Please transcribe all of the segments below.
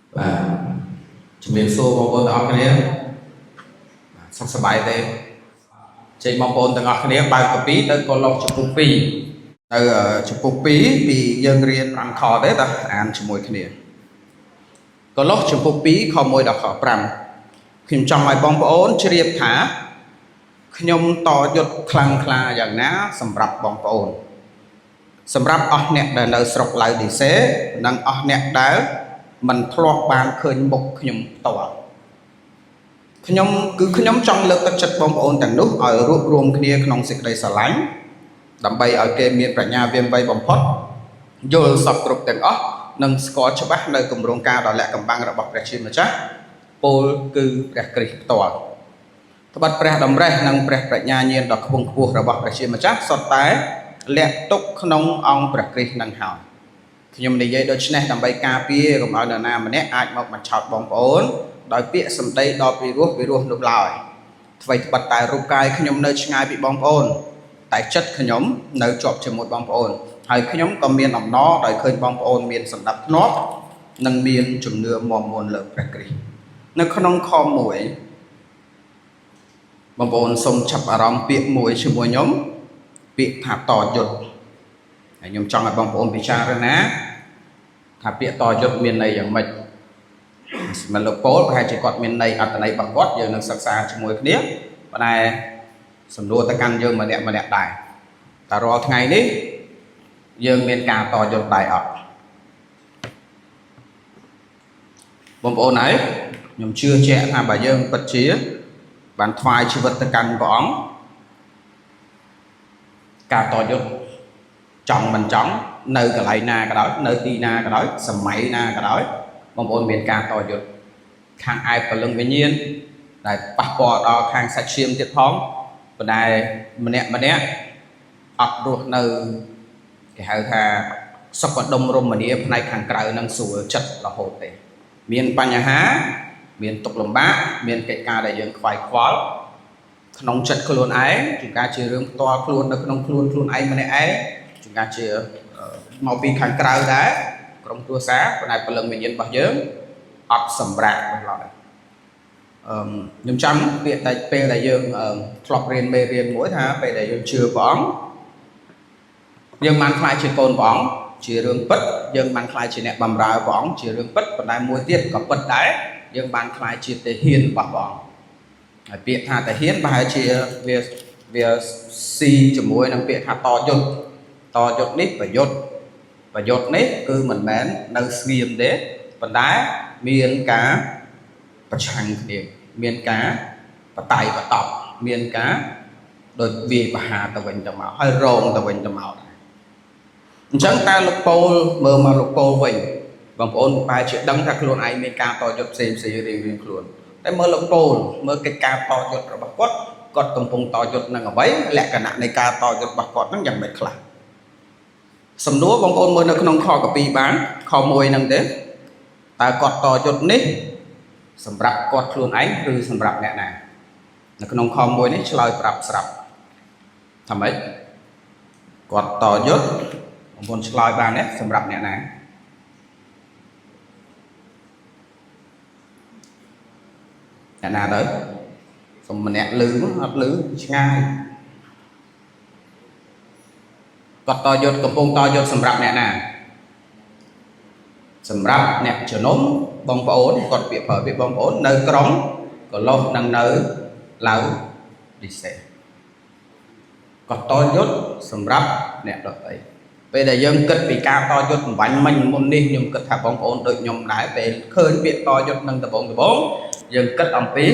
ជំរាបសួរបងប្អូនទាំងអស់គ្នាសុខសប្បាយទេចេញបងប្អូនទាំងអស់គ្នាបើកកាពីទៅកន្លងចំពុក2នៅចំពុក2ពីយើងរៀន5ខទេតើអានជាមួយគ្នាកន្លងចំពុក2ខ1ដល់ខ5ខ្ញុំចង់ឲ្យបងប្អូនជ្រាបថាខ្ញុំតយុទ្ធខ្លាំងក្លាយ៉ាងណាសម្រាប់បងប្អូនសម្រាប់អស់អ្នកដែលនៅស្រុកឡៅឌីសេនិងអស់អ្នកដែលមិនធ្លាប់បានឃើញមុខខ្ញុំផ្ទាល់ខ្ញុំចង់លើកទឹកចិត្តបងប្អូនទាំងនោះឲ្យរួបរวมគ្នាក្នុងសេចក្តីស្រឡាញ់ដើម្បីឲ្យគេមានប្រាជ្ញាវាងវៃបំផុតយល់សពគ្រប់ទាំងអស់និងស្គាល់ច្បាស់នៅគម្រោងការដ៏លាក់កំបាំងរបស់ព្រះជាម្ចាស់ពោលគឺព្រះគ្រីស្ទផ្ទាល់ត្បិតព្រះតម្រេះនិងព្រះប្រាជ្ញាញាណដ៏ខ្ពង់ខ្ពស់របស់ព្រះជាម្ចាស់សុទ្ធតែលាក់ទុកក្នុងអង្គព្រះគ្រីស្ទនឹងហើយខ្ញុំនិយាយដូច្នេះដើម្បីការពារកុំឲ្យនរណាម្នាក់អាចមកបញ្ឆោតបងប្អូនដោយពាក្យសម្ដីដ៏ពិរោះនោះឡើយអ្វីត្បិតតែរូបកាយខ្ញុំនៅឆ្ងាយពីបងប្អូនតែចិត្តខ្ញុំនៅជាប់ជាមួយបងប្អូនហើយខ្ញុំក៏មានអំណរដោយឃើញបងប្អូនមានសណ្ដាប់ធ្នាប់និងមានជំនឿមាំមួនលើព្រះគ្រីស្ទនៅក្នុងខ1បងប្អូនសូមចាប់អារម្មណ៍ពាក្យមួយជាមួយខ្ញុំពាក្យថាតយុទ្ធហើយខ្ញុំចង់ឲ្យបងប្អូនពិចារណាថាពាក្យតយុទ្ធមានន័យយ៉ាងម៉េចមិនលោកពោលប្រហែលជាគាត់មានន័យអត្ថន័យរបស់គាត់យើងនឹងសិក្សាជាមួយគ្នាប៉ុន្តែសំណួរទៅកាន់យើងម្នាក់ដែរតែរាល់ថ្ងៃនេះយើងមានការតយុទ្ធដែរអត់បងប្អូនហើយខ្ញុំជឿជាក់ថាបើយើងពិតជាបានថ្វាយជីវិតទៅកាន់ព្រះអង្គការតយុទ្ធចង់មិនចង់នៅកន្លែងណាក៏ដោយនៅទីណាក៏ដោយសម័យណាក៏ដោយបងប្អូនមានការតយុទ្ធខាងឯបលឹងវិញ្ញាណដែលប៉ះពាល់ដល់ខាងសាច់ឈាមទៀតផងប៉ុន្តែម្នាក់អត់រស់នៅគេហៅថាសុខដុមរមនាផ្នែកខាងក្រៅនឹងស្រួលចិត្តរហូតទេមានបញ្ហាមានទុក្ខលំបាកមានកិច្ចការដែលយើងខ្វាយខ្វល់ក្នុងចិត្តខ្លួនឯងជាការជារឿងផ្ទាល់ខ្លួននៅក្នុងខ្លួនឯងម្នាក់ឯងជាការជាមកពីខាងក្រៅដែរក្រុមគ្រួសារប៉ុន្តែពលឹងវិញ្ញាណរបស់យើងអត់សម្រាប់បន្លោះខ្ញុំចាំពាក្យតែពេលដែលយើងធ្លាប់រៀនមេរៀនមួយថាពេលដែលយើងជឿព្រះអង្គយើងបានខ្លាចជាកូនព្រះអង្គជារឿងពិតយើងបានខ្លាចជាអ្នកបម្រើព្រះអង្គជារឿងពិតប៉ុន្តែមួយទៀតក៏ពិតដែរយើងបានខ្លាចជាទាហានរបស់ព្រះអង្គហើយពាក្យថាទាហានប្រហែលជាវាស៊ីជាមួយនឹងពាក្យថាតយុទ្ធនេះប្រយុទ្ធនេះគឺមិនមែននៅស្ងៀមទេប៉ុន្តែមានការប្រឆាំងគ្នាមានការបតៃបតប់មានការដូចវាយប្រហារទៅវិញទៅមកហើយរងទៅវិញទៅមកអញ្ចឹងតើលោកពូលមើលមកលោកពូលវិញបងប្អូនប្រហែលជាដឹងថាខ្លួនឯងមានការតយុទ្ធផ្សេងរៀងខ្លួនតែមើលលោកពូលមើលកិច្ចការតយុទ្ធរបស់គាត់កំពុងតយុទ្ធនឹងអ្វីលក្ខណៈនៃការតយុទ្ធរបស់គាត់នឹងយ៉ាងម៉េចខ្លះសំណួរបងប្អូនមើលនៅក្នុងខកពីបានខ1ហ្នឹងទេតើគាត់តយុទ្ធនេះសម្រាប់គាត់ខ្លួនឯងឬសម្រាប់អ្នកណានៅក្នុងខ1នេះឆ្លើយប្រាប់ស្រាប់ថាម៉េចគាត់តយុទ្ធបងប្អូនឆ្លើយបានទេសម្រាប់អ្នកណាទៅសុំម្នាក់លឺអត់លឺឆ្ងាយគាត់តយុទ្ធកំពុងតយុទ្ធសម្រាប់អ្នកណាសម្រាប់អ្នកជំនុំបងប្អូនគាត់ពាក្យប្រើពាក្យបងប្អូននៅក្រុងកន្លោះនិងនៅឡៅឌីសេគាត់តយុទ្ធសម្រាប់អ្នកដទៃពេលដែលយើងគិតពីការតយុទ្ធបំបញ្ញមិញមុននេះខ្ញុំគិតថាបងប្អូនដូចខ្ញុំដែរពេលឃើញពាក្យតយុទ្ធនឹងដំបងយើងគិតអំពី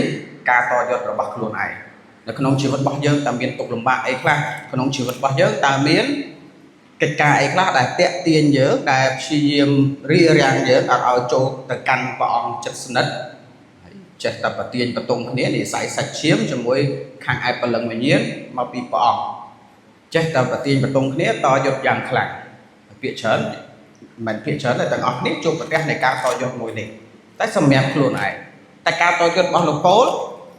ការតយុទ្ធរបស់ខ្លួនឯងនៅក្នុងជីវិតរបស់យើងតើមានទុក្ខលំបាកអីខ្លះក្នុងជីវិតរបស់យើងតើមានកិច្ចការអីខ្លះដែលតាក់ទាញយើងដែលព្យាយាមរារាំងយើងអត់ឲ្យចូលទៅកាន់ព្រះអង្គចិត្តស្និទ្ធហើយចេះតែប្រទាញបន្ទងគ្នានិស័យសាច់ឈាមជាមួយខាងឯបលឹងវិញ្ញាណមកពីព្រះអង្គចេះតែប្រទាញបន្ទងគ្នាតយុទ្ធយ៉ាងខ្លាំងពាក្យច្រើនមិនពាក្យច្រើនតែទាំងអស់គ្នាជួបប្រទះនៃការតយុទ្ធមួយនេះតែសម្រាប់ខ្លួនឯងតែការតយុទ្ធរបស់លោកពូល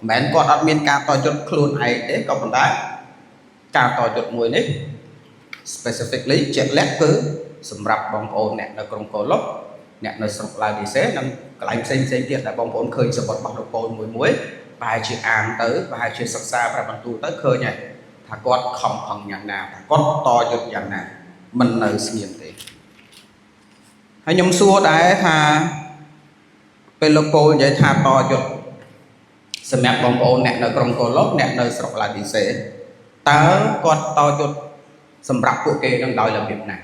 មិនមែនគាត់អត់មានការតយុទ្ធខ្លួនឯងទេក៏ប៉ុន្តែការតយុទ្ធមួយនេះ specifically ជាក់លាក់គឺសម្រាប់បងប្អូនអ្នកនៅក្រុងកូឡុប អ្នកនៅស្រុកឡាឌីសេនិងកន្លែងផ្សេងទៀតដែលបងប្អូនឃើញសម្បត្តិរបស់លោកប៉ូលមួយប្រហែលជាអានទៅប្រហែលជាសិក្សាប្រាប់បន្ទូលទៅឃើញហើយថាគាត់ខំប្រឹងយ៉ាងណាថាគាត់តយុទ្ធយ៉ាងណាមិននៅស្ងៀមទេហើយខ្ញុំសួរដែរថាពេលលោកប៉ូលនិយាយថាតយុទ្ធសម្រាប់បងប្អូនអ្នកនៅក្រុងកូឡូអ្នកនៅស្រុកឡាឌីសេតើគាត់តយុទ្ធសម្រាប់ពួកគេនឹងដោយរបៀបណា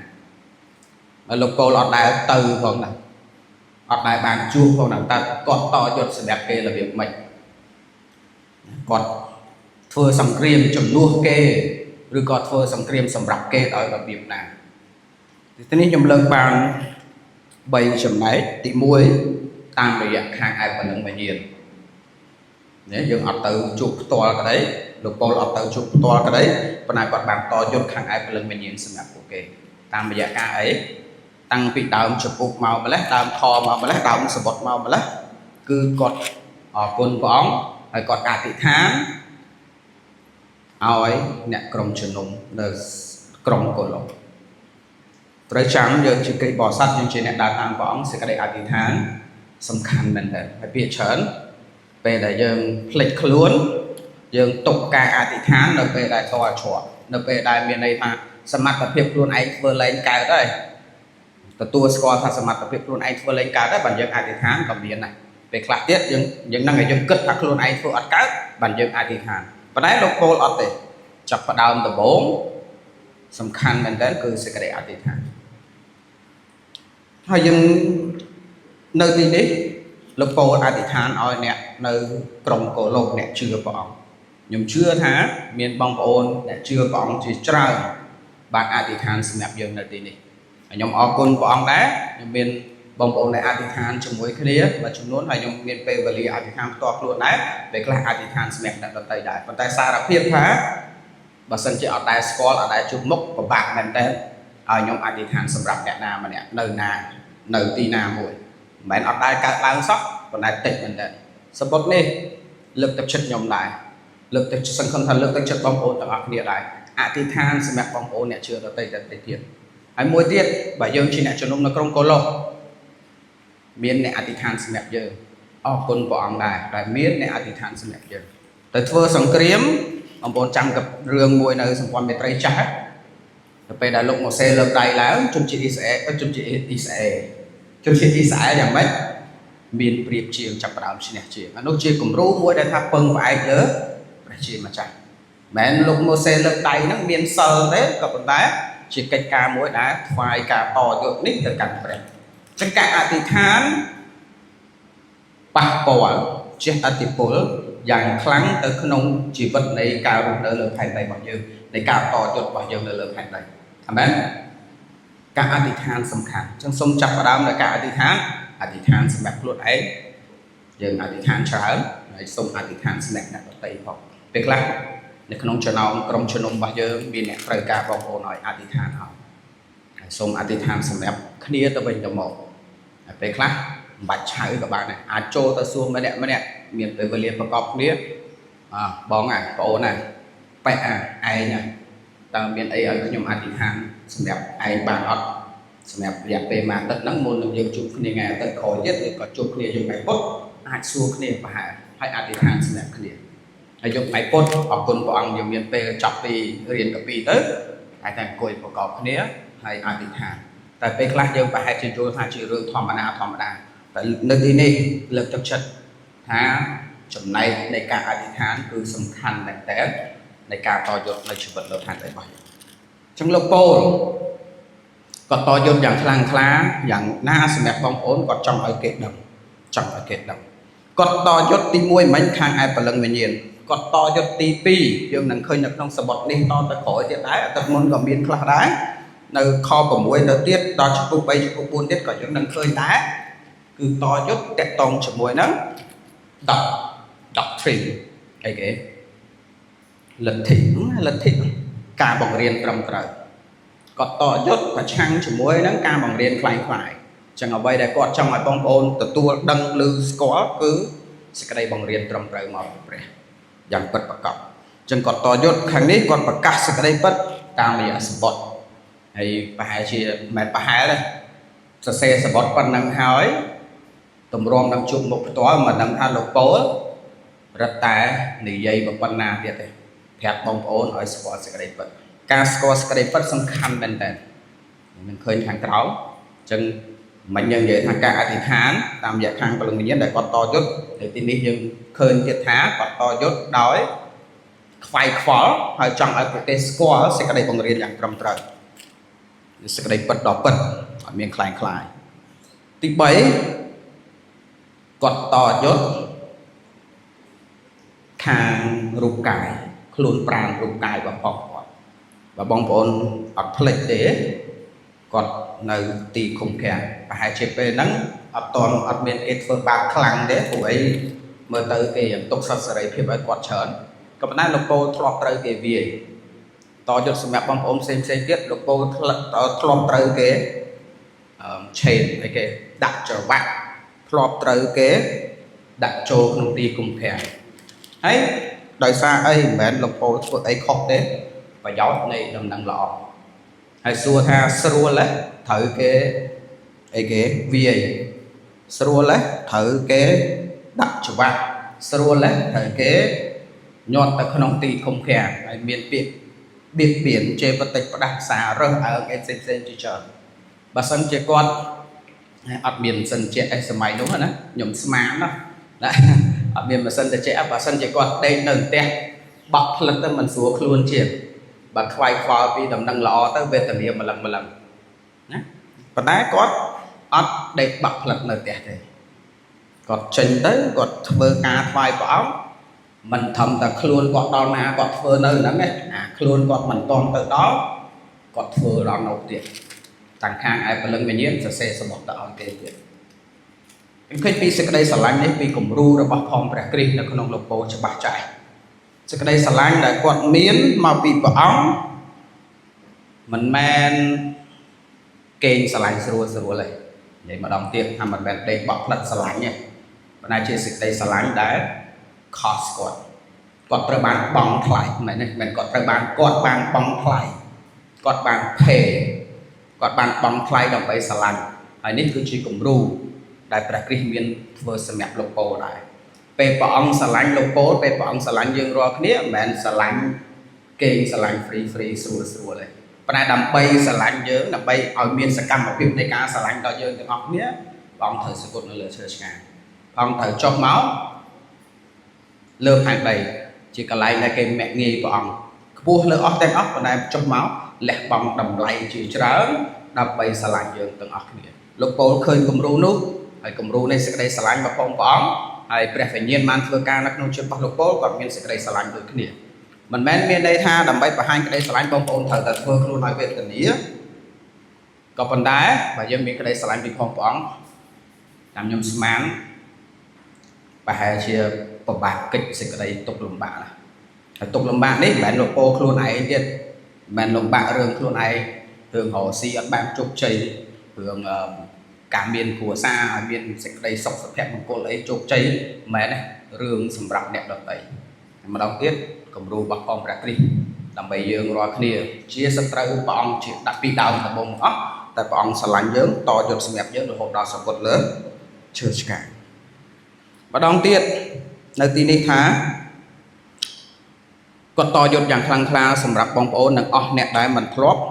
លោកប៉ូលអត់ដែលទៅផងណាអត់ដែលបានជួបផងណាតើគាត់តយុទ្ធសម្រាប់គេរបៀបម៉េចគាត់ធ្វើសង្គ្រាមជំនួសគេឬក៏ធ្វើសង្គ្រាមសម្រាប់គេដោយរបៀបណាទីនេះខ្ញុំលើកបាន3ចំណែកទី1តាមរយៈខាងឯប៉ុណ្ណឹងវិញ្ញាណនេះយើងអត់ទៅជួបផ្ទាល់ក្តីលោកប៉ូលអត់ទៅជួបផ្ទាល់ក្តីប៉ុន្តែគាត់បានតយុទ្ធខាងឯព្រលឹងវិញ្ញាណសម្រាប់ពួកគេតាមរយៈការអីតាំងពីដើមចពុកមកម្លេះដើមខមកម្លេះដើមសបុតមកម្លេះគឺគាត់អរគុណព្រះអង្គហើយគាត់អធិដ្ឋានឲ្យអ្នកក្រុមជំនុំនៅក្រុងកូឡូត្រូវចាំយើងជាកិច្ចបរិស័ទយើងជាអ្នកដើរតាមព្រះអង្គសេចក្តីអធិដ្ឋានសំខាន់មែនទែនហើយពាក្យច្រើនពេលដែលយើងភ្លេចខ្លួនយើងទុកការអធិដ្ឋាននៅពេលដែលតច្រកនៅពេលដែលមានន័យថាសមត្ថភាពខ្លួនឯងធ្វើលែងកើតហើយទទួលស្គាល់ថាសមត្ថភាពខ្លួនឯងធ្វើលែងកើតហើយបើយើងអធិដ្ឋានក៏មានដែរពេលខ្លះទៀតយើងនឹងឲ្យយើងគិតថាខ្លួនឯងធ្វើអត់កើតបើយើងអធិដ្ឋានប៉ុន្តែលោកប៉ូលអត់ទេចាប់ផ្ដើមដំបូងសំខាន់មែនតើគឺសេចក្តីអធិដ្ឋានហើយយើងនៅទីនេះលោកប៉ូលអធិដ្ឋានឲ្យអ្នកនៅក្រុងកូឡូអ្នកជឿព្រះអង្គខ្ញុំជឿថាមានបងប្អូនអ្នកជឿព្រះអង្គជាច្រើនបានអធិដ្ឋានសម្រាប់យើងនៅទីនេះហើយខ្ញុំអរគុណព្រះអង្គដែរខ្ញុំមានបងប្អូនដែលអធិដ្ឋានជាមួយគ្នាមួយចំនួនហើយខ្ញុំមានពេលវេលាអធិដ្ឋានផ្ទាល់ខ្លួនដែរពេលខ្លះអធិដ្ឋានសម្រាប់អ្នកដទៃដែរប៉ុន្តែសារភាពថាបើសិនជាអត់ដែរស្គាល់អត់ដែរជួបមុខពិបាកមែនតើឲ្យខ្ញុំអធិដ្ឋានសម្រាប់អ្នកណាម្នាក់នៅណានៅទីណាមួយមិនមែនអត់ដែរកើតឡើងសោះប៉ុន្តែតិចមែនតើសបុតនេះលើកទឹកចិត្តខ្ញុំដែរលើកទឹកចិត្តសង្ឃឹមថាលើកទឹកចិត្តបងប្អូនទាំងអស់គ្នាដែរអធិដ្ឋានសម្រាប់បងប្អូនអ្នកជឿដទៃទៀតហើយមួយទៀតបើយើងជាអ្នកជំនុំនៅក្រុងកូឡូមានអ្នកអធិដ្ឋានសម្រាប់យើងអរគុណព្រះអង្គដែរដែលមានអ្នកអធិដ្ឋានសម្រាប់យើងទៅធ្វើសង្គ្រាមបងប្អូនចាំกับរឿងមួយនៅសម្ព័ន្ធមេត្រីចាស់ទៅពេលដែលលោកម៉ូសេលើកដៃឡើងជនជាតិអ៊ីស្រាអែលជនជាតិអ៊ីស្រាអែលយ៉ាងម៉េចមានប្រៀបជាងចាប់ផ្ដើមឈ្នះជាងអានោះជាគំរូមួយដែលថាពឹងផ្អែកលើព្រះជាម្ចាស់មិនមែនលោកម៉ូសេលើកដៃហ្នឹងមានសិលទេក៏ប៉ុន្តែជាកិច្ចការមួយដែលថ្វាយការតយុទ្ធនេះទៅកាន់ព្រះចឹងការអធិដ្ឋានប៉ះពាល់ជះឥទ្ធិពលយ៉ាងខ្លាំងទៅក្នុងជីវិតនៃការរស់នៅលើផែនដីរបស់យើងនៃការតយុទ្ធរបស់យើងនៅលើផែនដីអាមែនការអធិដ្ឋានសំខាន់ចឹងសូមចាប់ផ្ដើមនៅការអធិដ្ឋានសម្រាប់ខ្លួនឯងយើងអធិដ្ឋានច្រើនហើយសូមអធិដ្ឋានសម្រាប់អ្នកដទៃផងពេលខ្លះនៅក្នុងចំណោមក្រុមជំនុំរបស់យើងមានអ្នកត្រូវការបងប្អូនឲ្យអធិដ្ឋានឲ្យហើយសូមអធិដ្ឋានសម្រាប់គ្នាទៅវិញទៅមកហើយពេលខ្លះមិនបាច់ឆៅក៏បានដែរអាចចូលទៅសួរម្នាក់មានពេលវេលាប្រកបគ្នាបងបងប្អូនប៉ែឯងតើមានអីឲ្យខ្ញុំអធិដ្ឋានសម្រាប់ឯងបានអត់សម្រាប់រយៈពេលមួយអាទិត្យហ្នឹងមុននឹងយើងជួបគ្នាថ្ងៃអាទិត្យក្រោយទៀតឬក៏ជួបគ្នាយប់ថ្ងៃពុធអាចសួរគ្នាប្រហែលហើយអធិដ្ឋានសម្រាប់គ្នាហើយយប់ថ្ងៃពុធអរគុណព្រះអង្គយើងមានពេលចប់ពីរៀនកពីទៅហើយតែអង្គុយប្រកបគ្នាហើយអធិដ្ឋានតែពេលខ្លះយើងប្រហែលជាយល់ថាជារឿងធម្មតាតែនៅទីនេះលើកទឹកចិត្តថាចំណែកនៃការអធិដ្ឋានគឺសំខាន់មែនតើនៃការតយុទ្ធនៅជីវិតលោកឋានរបស់យើងចឹងលោកប៉ូលក៏តយុទ្ធយ៉ាងខ្លាំងក្លាយ៉ាងណាសម្រាប់បងប្អូនគាត់ចង់ឲ្យគេដឹងគាត់តយុទ្ធទី1មិញខាងឯព្រលឹងវិញ្ញាណគាត់តយុទ្ធទី2យើងនឹងឃើញនៅក្នុងសបុតនេះតទៅក្រោយទៀតដែរអត្តមុនក៏មានខ្លះដែរនៅខ6ទៅទៀតដល់ចំពោះ3ចំពោះ4ទៀតក៏យើងនឹងឃើញដែរគឺតយុទ្ធតាក់ទងជាមួយនឹងdoctrine អីគេលទ្ធិការបង្រៀនត្រឹមត្រូវគាត់តយុទ្ធប្រឆាំងជាមួយនឹងការបង្រៀនคล้ายៗចឹងអ្វីដែលគាត់ចង់ឲ្យបងប្អូនទទួលដឹងឬស្គាល់គឺសេចក្តីបង្រៀនត្រឹមត្រូវមកពីព្រះយ៉ាងពិតប្រាកដចឹងគាត់តយុទ្ធខាងនេះគាត់ប្រកាសសេចក្តីពិតតាមរយៈសបុតហើយប្រហែលជាមិនប្រហែលទេ សរសេរសបុតប៉ុណ្ណឹងហើយទម្រាំនឹងជួបមុខផ្ទាល់មិនដឹងថាលោកពោលរត់តែនិយាយប៉ុណ្ណាទៀតទេប្រាប់បងប្អូនឲ្យស្គាល់សេចក្តីពិតការស្គាល់សេចក្តីពិតសំខាន់មែនតើនឹងឃើញខាងក្រោមអញ្ចឹងមិនយើងនិយាយថាការអធិដ្ឋានតាមរយៈខាងពលឹងវិញ្ញាណដែលគាត់តយុទ្ធនៅទីនេះយើងឃើញទៀតថាគាត់តយុទ្ធដោយខ្វាយខ្វល់ហើយចង់ឲ្យប្រទេសស្គាល់សេចក្តីបង្រៀនយ៉ាងត្រឹមត្រូវសេចក្តីពិតដ៏ពិតអត់មានខ្លាំងខ្លាយទី3គាត់តយុទ្ធខាងរូបកាយខ្លួនប្រាណរូបកាយរបស់គាត់បើបងប្អូនអត់ភ្លេចទេគាត់នៅទីឃុំឃាំងប្រហែលជាពេលហ្នឹងអត់មានគេធ្វើបាបខ្លាំងទេព្រោះអីមើលទៅគេយ៉ាងទុកសិទ្ធិសេរីភាពឲ្យគាត់ច្រើនក៏ប៉ុន្តែលោកពោលធ្លាប់ត្រូវគេវាយតយុទ្ធសម្រាប់បងប្អូនផ្សេងទៀតលោកពោលធ្លាប់ត្រូវគេឆេនអីគេដាក់ច្រវាក់ធ្លាប់ត្រូវគេដាក់ចូលក្នុងទីឃុំឃាំងហើយដោយសារអីមិនមែនលោកពោលធ្វើអីខុសទេប្រយោជន៍នៃដំណឹងល្អហើយសួរថាស្រួលទេត្រូវគេអីគេវាយស្រួលទេត្រូវគេដាក់ច្រវាក់ស្រួលទេត្រូវគេញាត់ទៅក្នុងទីឃុំឃាំងហើយមានពាក្យបៀតបៀនជេរបន្តិចផ្ដាសារើសអើងអីផ្សេងជាច្រើនបើសិនជាគាត់អត់មានម៉ាស៊ីនត្រជាក់ឯសម័យនោះណាខ្ញុំស្មានណាអត់មានម៉ាស៊ីនត្រជាក់បើសិនជាគាត់ដេកនៅផ្ទះបក់ផ្លិតទៅមិនស្រួលខ្លួនជាងបើខ្វាយខ្វល់ពីដំណឹងល្អទៅវេទនាម្លឹងណាប៉ុន្តែគាត់អត់ដេកបាក់ផ្លិតនៅផ្ទះទេគាត់ចេញទៅគាត់ធ្វើការថ្វាយព្រះអង្គមិនធំតែខ្លួនគាត់ដល់ណាគាត់ធ្វើនៅហ្នឹងឯងខ្លួនគាត់មិនតន់ទៅដល់គាត់ធ្វើដល់នៅទៀតតាំងខាងឯពលឹងវិញ្ញាណសរសេរសមុទ្រទៅឲ្យគេទៀតខ្ញុំឃើញពីសេចក្តីស្រឡាញ់នេះពីគំរូរបស់ផងព្រះគ្រីស្ទនៅក្នុងលោកពោលច្បាស់ចាស់សេចក្តីស្រឡាញ់ដែលគាត់មានមកពីព្រះអង្គមិនមែនគេងស្រឡាញ់ស្រួលទេនិយាយម្ដងទៀតថាមិនមែនដេកបក់ផ្លិតស្រឡាញ់ទេប៉ុន្តែជាសេចក្តីស្រឡាញ់ដែលខុសគាត់ត្រូវបានបង់ថ្លៃមិនគាត់ត្រូវបានបង់ថ្លៃគាត់បានភេគាត់បានបង់ថ្លៃដើម្បីស្រឡាញ់ហើយនេះគឺជាគំរូដែលព្រះគ្រីស្ទមានធ្វើសម្រាប់លោកពោលដែរពេលព្រះអង្គស្រឡាញ់លោកពោលពេលព្រះអង្គស្រឡាញ់យើងរាល់គ្នាមិនមែនស្រឡាញ់គេស្រឡាញ់ free ស្រួលទេប៉ុន្តែដើម្បីស្រឡាញ់យើងដើម្បីឲ្យមានសកម្មភាពនៃការស្រឡាញ់ដល់យើងទាំងអស់គ្នាព្រះអង្គត្រូវសគត់នៅលើឈើឆ្កាងព្រះអង្គត្រូវចុះមកលើផែនដីជាកន្លែងដែលគេមាក់ងាយព្រះអង្គខ្ពស់លើអស់ទាំងអស់ប៉ុន្តែចុះមកលះបង់តម្លៃជាច្រើនដើម្បីស្រឡាញ់យើងទាំងអស់គ្នាលោកពោលឃើញគំរូនោះហើយគំរូនៃសេចក្តីស្រឡាញ់របស់ព្រះអង្គហើយព្រះវិញ្ញាណបានធ្វើការនៅក្នុងជីវិតរបស់លោកពោលគាត់មានសេចក្តីស្រឡាញ់ដូចគ្នាមិនមែនមានន័យថាដើម្បីបង្ហាញក្តីស្រឡាញ់បងប្អូនត្រូវតែធ្វើខ្លួនឲ្យវេទនាក៏ប៉ុន្តែបើយើងមានក្តីស្រឡាញ់ពីផងព្រះអង្គតាមខ្ញុំស្មានប្រហែលជាពិបាកកិច្ចសេចក្តីទុកលំបាកណាហើយទុកលំបាកនេះមិនមែនលោកពោលខ្លួនឯងទៀតមិនមែនលំបាករឿងខ្លួនឯងរឿងរកស៊ីអត់បានជោគជ័យរឿងការមានគ្រួសារឲ្យមានសេចក្តីសុខសុភមង្គលអីជោគជ័យមិនមែនទេរឿងសម្រាប់អ្នកដទៃម្ដងទៀតគំរូរបស់ផងព្រះគ្រីស្ទដើម្បីយើងរាល់គ្នាជាសត្រូវព្រះអង្គជាដាក់ពីដើមដំបូងអស់តែព្រះអង្គស្រឡាញ់យើងតយុទ្ធសម្រាប់យើងរហូតដល់សគត់លើឈើឆ្កាងម្ដងទៀតនៅទីនេះថាគាត់តយុទ្ធយ៉ាងខ្លាំងក្លាសម្រាប់បងប្អូននិងអស់អ្នកដែលមិនធ្លាប់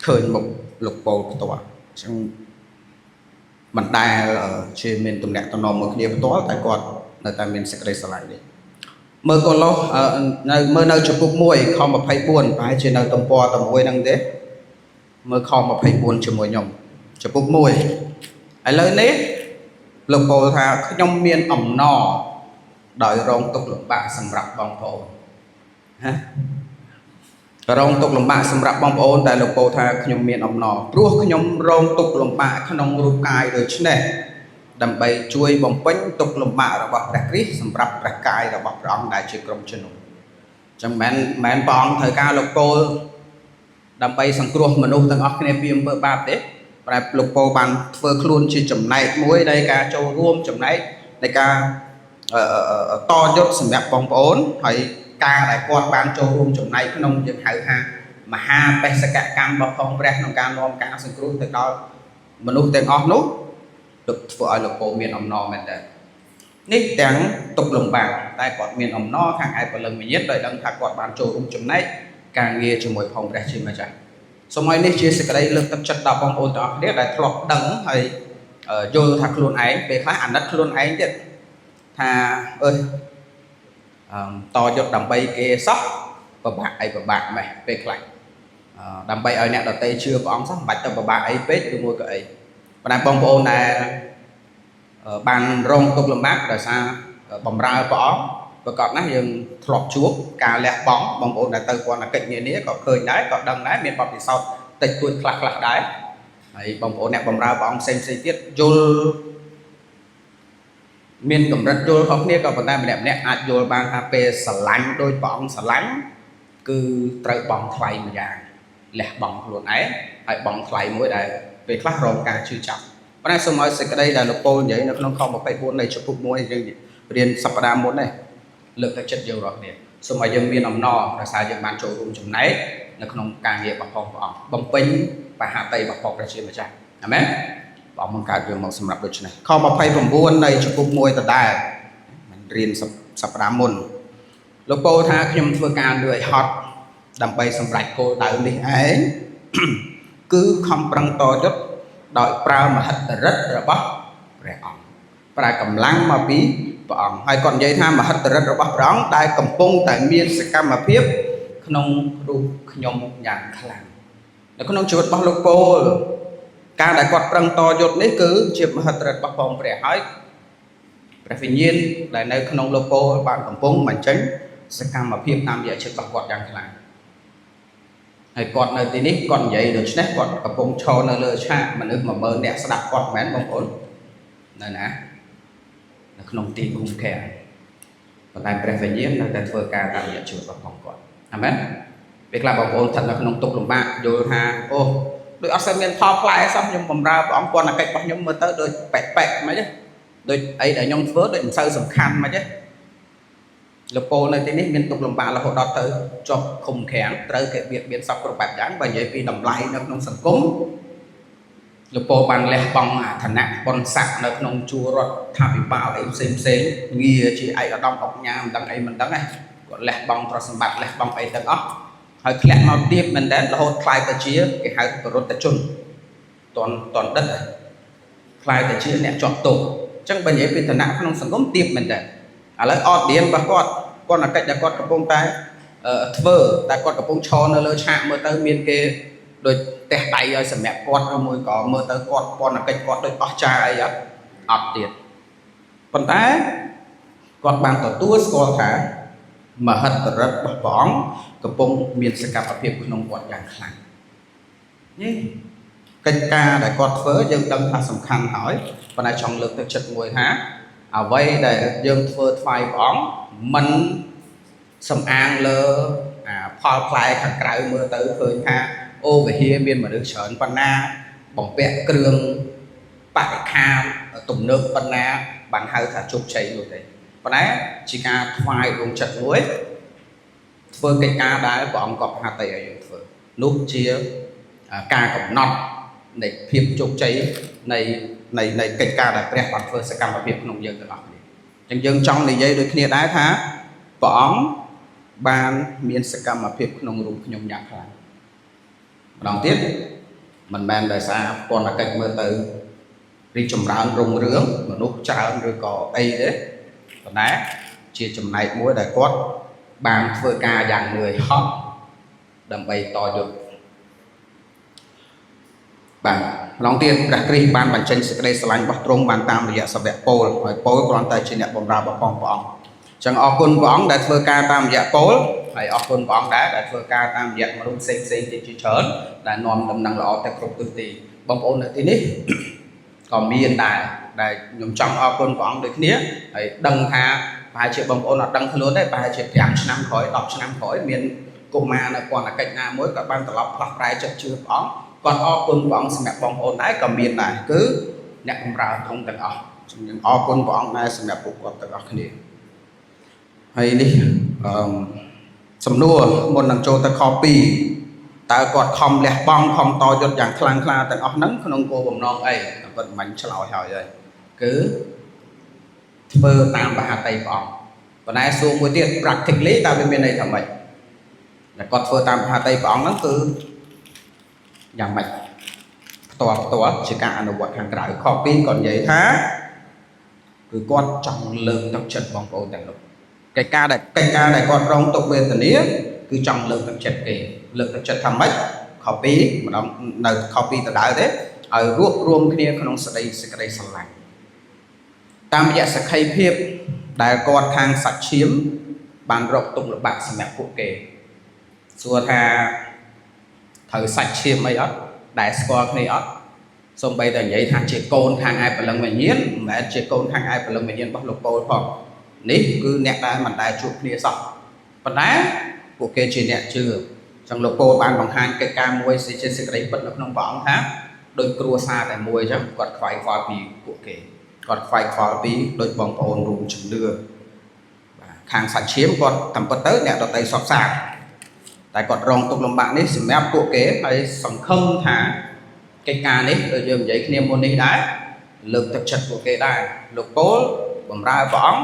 ឃើញមុខលោកពោលផ្ទាល់អញ្ចឹងមិនដែលជាមានទំនាក់ទំនងមួយគ្នាផ្ទាល់តែគាត់នៅតែមានសេចក្តីស្រឡាញ់នេះមើលកន្លោះមើលនៅចំពុក1ខ24ប្រហែលជានៅទំព័រតែមួយហ្នឹងទេមើលខ24ជាមួយខ្ញុំចំពុក1ឥឡូវនេះលោកពោលថាខ្ញុំមានអំណរដោយរងទុក្ខលំបាកសម្រាប់បងប្អូនរងទុក្ខលំបាកសម្រាប់បងប្អូនតែលោកពោលថាខ្ញុំមានអំណរព្រោះខ្ញុំរងទុក្ខលំបាកក្នុងរូបកាយដូច្នេះដើម្បីជួយបំពេញទុក្ខលំបាករបស់ព្រះគ្រីស្ទសម្រាប់ព្រះកាយរបស់ព្រះអង្គដែលជាក្រុមជំនុំអញ្ចឹងមិនមែនព្រះអង្គត្រូវការលោកពោលដើម្បីសង្គ្រោះមនុស្សទាំងអស់គ្នាពីអំពើបាបទេតែលោកពោលបានធ្វើខ្លួនជាចំណែកមួយនៃការចូលរួមចំណែកនៃការតយុទ្ធសម្រាប់បងប្អូនហើយការដែលគាត់បានចូលរួមចំណែកក្នុងយើងហៅថាមហាបេសកកម្មរបស់ផងព្រះក្នុងការនាំការសង្គ្រោះទៅដល់ មនុស្សទាំងអស់នោះលោកធ្វើឲ្យលោកពោមានអំណរមែនតើនេះទាំងទុកលំបាកតែគាត់មានអំណរខាងឯពលឹងវិញ្ញាណដោយដឹងថាគាត់បានចូលរួមចំណែកការងារជាមួយផងព្រះជាម្ចាស់សូមឲ្យនេះជាសេចក្តីលើកទឹកចិត្តដល់បងប្អូនទាំងអស់គ្នាដែលធ្លាប់ដឹងហើយយល់ថាខ្លួនឯងពេលខ្លះអាណិតខ្លួនឯងទៀតថាតយុទ្ធដើម្បីគេសោះពិបាកអីពិបាកម៉េះពេលខ្លះដើម្បីឲ្យអ្នកដទៃជឿព្រះអង្គសោះមិនបាច់ទៅពិបាកអីពេកឬមួយក៏អីប៉ុន្តែបងប្អូនដែលបានរងទុក្ខលំបាកដោយសារបម្រើព្រះអង្គប្រកបណាស់យើងធ្លាប់ជួបការលះបង់បងប្អូនដែលទៅពន្ធកិច្ចនានាក៏ឃើញដែរក៏ដឹងដែរមានបទពិសោធន៍តិចតួចខ្លះដែរហើយបងប្អូនអ្នកបម្រើព្រះអង្គផ្សេងទៀតយល់មានកម្រិតយល់ខុសគ្នាក៏ប៉ុន្តែម្នាក់អាចយល់បានថាពេលស្រឡាញ់ដោយព្រះអង្គស្រឡាញ់គឺត្រូវបង់ថ្លៃម្យ៉ាងលះបង់ខ្លួនឯងហើយបង់ថ្លៃមួយដែលពេលខ្លះរងការជឿចាប់ប៉ុន្តែសូមឲ្យសេចក្តីដែលលោកពោលនិយាយនៅក្នុងខ24នៃជំពូក1យើងរៀនសប្តាហ៍មុននេះលើកទឹកចិត្តយើងរាល់គ្នាសូមឲ្យយើងមានអំណរដោយសារយើងបានចូលរួមចំណែកនៅក្នុងការងាររបស់ព្រះអង្គបំពេញបហតីរបស់ព្រះជាម្ចាស់អាមែនព្រះអង្គបង្កើតយើងមកសម្រាប់ដូច្នេះខ29នៃជំពូក1ដដែលមិនរៀនសប្តាហ៍មុនលោកពោលថាខ្ញុំធ្វើការលឿនហត់ដើម្បីសម្រេចគោលដៅនេះឯងគឺខំប្រឹងតយុទ្ធដោយប្រើមហិទ្ធិឫទ្ធិរបស់ព្រះអង្គប្រើកម្លាំងមកពីព្រះអង្គហើយគាត់និយាយថាមហិទ្ធិឫទ្ធិរបស់ព្រះអង្គដែលកំពុងតែមានសកម្មភាពក្នុងរូបខ្ញុំយ៉ាងខ្លាំងនៅក្នុងជីវិតរបស់លោកពោលការដែលគាត់ប្រឹងតយុទ្ធនេះគឺជាមហិទ្ធិឫទ្ធិរបស់ព្រះព្រះហើយព្រះវិញ្ញាណដែលនៅក្នុងលោកពោលបានកំពុងបញ្ចេញសកម្មភាពតាមរយៈចិត្តរបស់គាត់យ៉ាងខ្លាំងហើយគាត់នៅទីនេះគាត់និយាយដូច្នេះគាត់កំពុងឈរនៅលើឆាកមនុស្ស10000អ្នកស្ដាប់គាត់មែនបងប្អូននៅណានៅក្នុងទីឃុំឃាំងប៉ុន្តែព្រះវិញ្ញាណនៅតែធ្វើការតាមរយៈជីវិតរបស់គាត់អាមែនពេលខ្លះបងប្អូនស្ថិតនៅក្នុងទុក្ខលំបាកយល់ថាអូដូចអត់សូវមានផលផ្លែសោះខ្ញុំបម្រើព្រះអង្គពន្ធកិច្ចរបស់ខ្ញុំមើលទៅដូចប៉ែកមិនទេដូចអីដែលខ្ញុំធ្វើដូចមិនសូវសំខាន់មិនទេលោកពោលនៅទីនេះមានទុក្ខលំបាករហូតដល់ទៅជាប់ឃុំឃាំងត្រូវគេបៀតបៀនសពគ្រប់បែបយ៉ាងបើនិយាយពីតម្លៃនៅក្នុងសង្គមលោកពោលបានលះបង់ឋានៈបុណ្យស័ក្តិនៅក្នុងជួររដ្ឋថាវិបាលអីផ្សេងងារជាឯកឧត្តមអុកញ៉ាមិនដឹងអីមិនដឹងទេគាត់លះបង់ទ្រព្យសម្បត្តិលះបង់អីទាំងអស់ហើយធ្លាក់មកទៀបមែនតើរហូតខ្លាយទៅជាគេហៅបរិទ្ធជនតនដិតខ្លាយទៅជាអ្នកជាប់ទោសអញ្ចឹងបើនិយាយពីឋានៈក្នុងសង្គមទៀបមែនតើឥឡូវអត់រៀនរបស់គាត់ពន្ធកិច្ចដែលគាត់កំពុងតែធ្វើតែគាត់កំពុងឈរនៅលើឆាកមើលទៅមានគេដូចតេះដៃឲ្យសម្រាប់គាត់ឬមួយក៏មើលទៅគាត់ពន្ធកិច្ចគាត់ដូចអស់ចាអីអត់ទៀតប៉ុន្តែគាត់បានទទួលស្គាល់ថាមហិទ្ធិឫទ្ធិរបស់ព្រះអង្គកំពុងមានសកម្មភាពក្នុងគាត់យ៉ាងខ្លាំងនេះកិច្ចការដែលគាត់ធ្វើយើងដឹងថាសំខាន់ហើយប៉ុន្តែចង់លើកទឹកចិត្តមួយថាអ្វីដែលយើងធ្វើថ្វាយព្រះអង្គមិនសំអាងលើផលផ្លែខាងក្រៅមើលទៅឃើញថាអូវិហារមានមនុស្សច្រើនប៉ុណ្ណាបំពាក់គ្រឿងបរិក្ខារទំនើបប៉ុណ្ណាបានហៅថាជោគជ័យនោះទេប៉ុន្តែជាការថ្វាយដួងចិត្តមួយធ្វើកិច្ចការដែលព្រះអង្គក៏ប្រហាត់ឲ្យយើងធ្វើនោះជាការកំណត់នៃភាពជោគជ័យនៃកិច្ចការដែលព្រះបានធ្វើសកម្មភាពក្នុងយើងទាំងអស់គ្នាអញ្ចឹងយើងចង់និយាយដូចគ្នាដែរថាព្រះអង្គបានមានសកម្មភាពក្នុងរូបខ្ញុំយ៉ាងខ្លាំងម្ដងទៀតមិនមែនដោយសារពន្ធកិច្ចមើលទៅរីកចម្រើនរុងរឿងមនុស្សច្រើនឬក៏អីទេប៉ុន្តែជាចំណែកមួយដែលគាត់បានធ្វើការយ៉ាងនឿយហត់ដើម្បីតយុទ្ធបាទម្ដងទៀតព្រះគ្រីស្ទបានបញ្ចេញសេចក្តីស្រឡាញ់របស់ទ្រង់បានតាមរយៈសាវកពោលហើយពោលគ្រាន់តែជាអ្នកបម្រើរបស់ព្រះអង្គអញ្ចឹងអរគុណព្រះអង្គដែលធ្វើការតាមរយៈពោលហើយអរគុណព្រះអង្គដែរដែលធ្វើការតាមរយៈមនុស្សផ្សេងទៀតជាច្រើនដែលនាំដំណឹងល្អទៅគ្រប់ទិសទីបងប្អូននៅទីនេះក៏មានដែរដែលខ្ញុំចង់អរគុណព្រះអង្គដូចគ្នាហើយដឹងថាប្រហែលជាបងប្អូនអត់ដឹងខ្លួនទេប្រហែលជា5ឆ្នាំក្រោយ10ឆ្នាំក្រោយមានកុមារនៅពន្ធកិច្ចណាមួយក៏បានត្រឡប់ផ្លាស់ប្រែចិត្តជឿព្រះអង្គគាត់អរគុណព្រះអង្គសម្រាប់បងប្អូនដែរក៏មានដែរគឺអ្នកបម្រើទ្រង់ទាំងអស់ខ្ញុំអរគុណព្រះអង្គដែរសម្រាប់ពួកគាត់ទាំងអស់គ្នាហើយនេះសំណួរមុននឹងចូលទៅខ2 តើគាត់ខំលះបង់ខំតយុទ្ធយ៉ាងខ្លាំងក្លាទាំងអស់ហ្នឹងក្នុងគោលបំណងអីគាត់មិនឆ្លោយហើយគឺធ្វើតាមបហាតីព្រះអង្គប៉ុន្តែសួរមួយទៀត practically តើវាមានន័យថាម៉េចតែគាត់ធ្វើតាមបហាតីព្រះអង្គហ្នឹងគឺយ៉ាងម៉េចផ្ទាល់ជាការអនុវត្តខាងក្រៅខពីគាត់និយាយថាគឺគាត់ចង់លើកទឹកចិត្តបងប្អូនទាំងនោះកិច្ចការដែលគាត់រងទុក្ខវេទនាគឺចង់លើកទឹកចិត្តគេលើកទឹកចិត្តថាម៉េចខពីម្ដងនៅខពីដដែលទេឲ្យរួបរวมគ្នាក្នុងសេចក្តីស្រឡាញ់តាមរយៈសក្ខីភាពដែលគាត់ខាងសាច់ឈាមបានរកទុកលំបាកសម្រាប់ពួកគេសួរថាត្រូវសាច់ឈាមអីអត់ដែលស្គាល់គ្នាអត់សូម្បីតែនិយាយថាជាកូនខាងឯព្រលឹងវិញ្ញាណមិនមែនជាកូនខាងឯព្រលឹងវិញ្ញាណរបស់លោកពោលផងនេះគឺអ្នកដែលមិនដែលជួបគ្នាសោះប៉ុន្តែពួកគេជាអ្នកជឿចឹងលោកពោលបានបង្ហាញកិច្ចការមួយជាសេចក្តីពិតនៅក្នុងព្រះអង្គថាដោយគ្រួសារតែមួយចឹងគាត់ខ្វាយខ្វល់ពីពួកគេគាត់ខ្វាយខ្វល់ពីដោយបងប្អូនរួមជំនឿបាទខាងសាច់ឈាមគាត់តាមពិតទៅអ្នកដតីសពសាតែគាត់រងទុក្ខលំបាកនេះសម្រាប់ពួកគេហើយសង្ឃឹមថាកិច្ចការនេះដូចយើងនិយាយគ្នាមុននេះដែរលើកទឹកចិត្តពួកគេដែរលោកពោលបម្រើព្រះអង្គ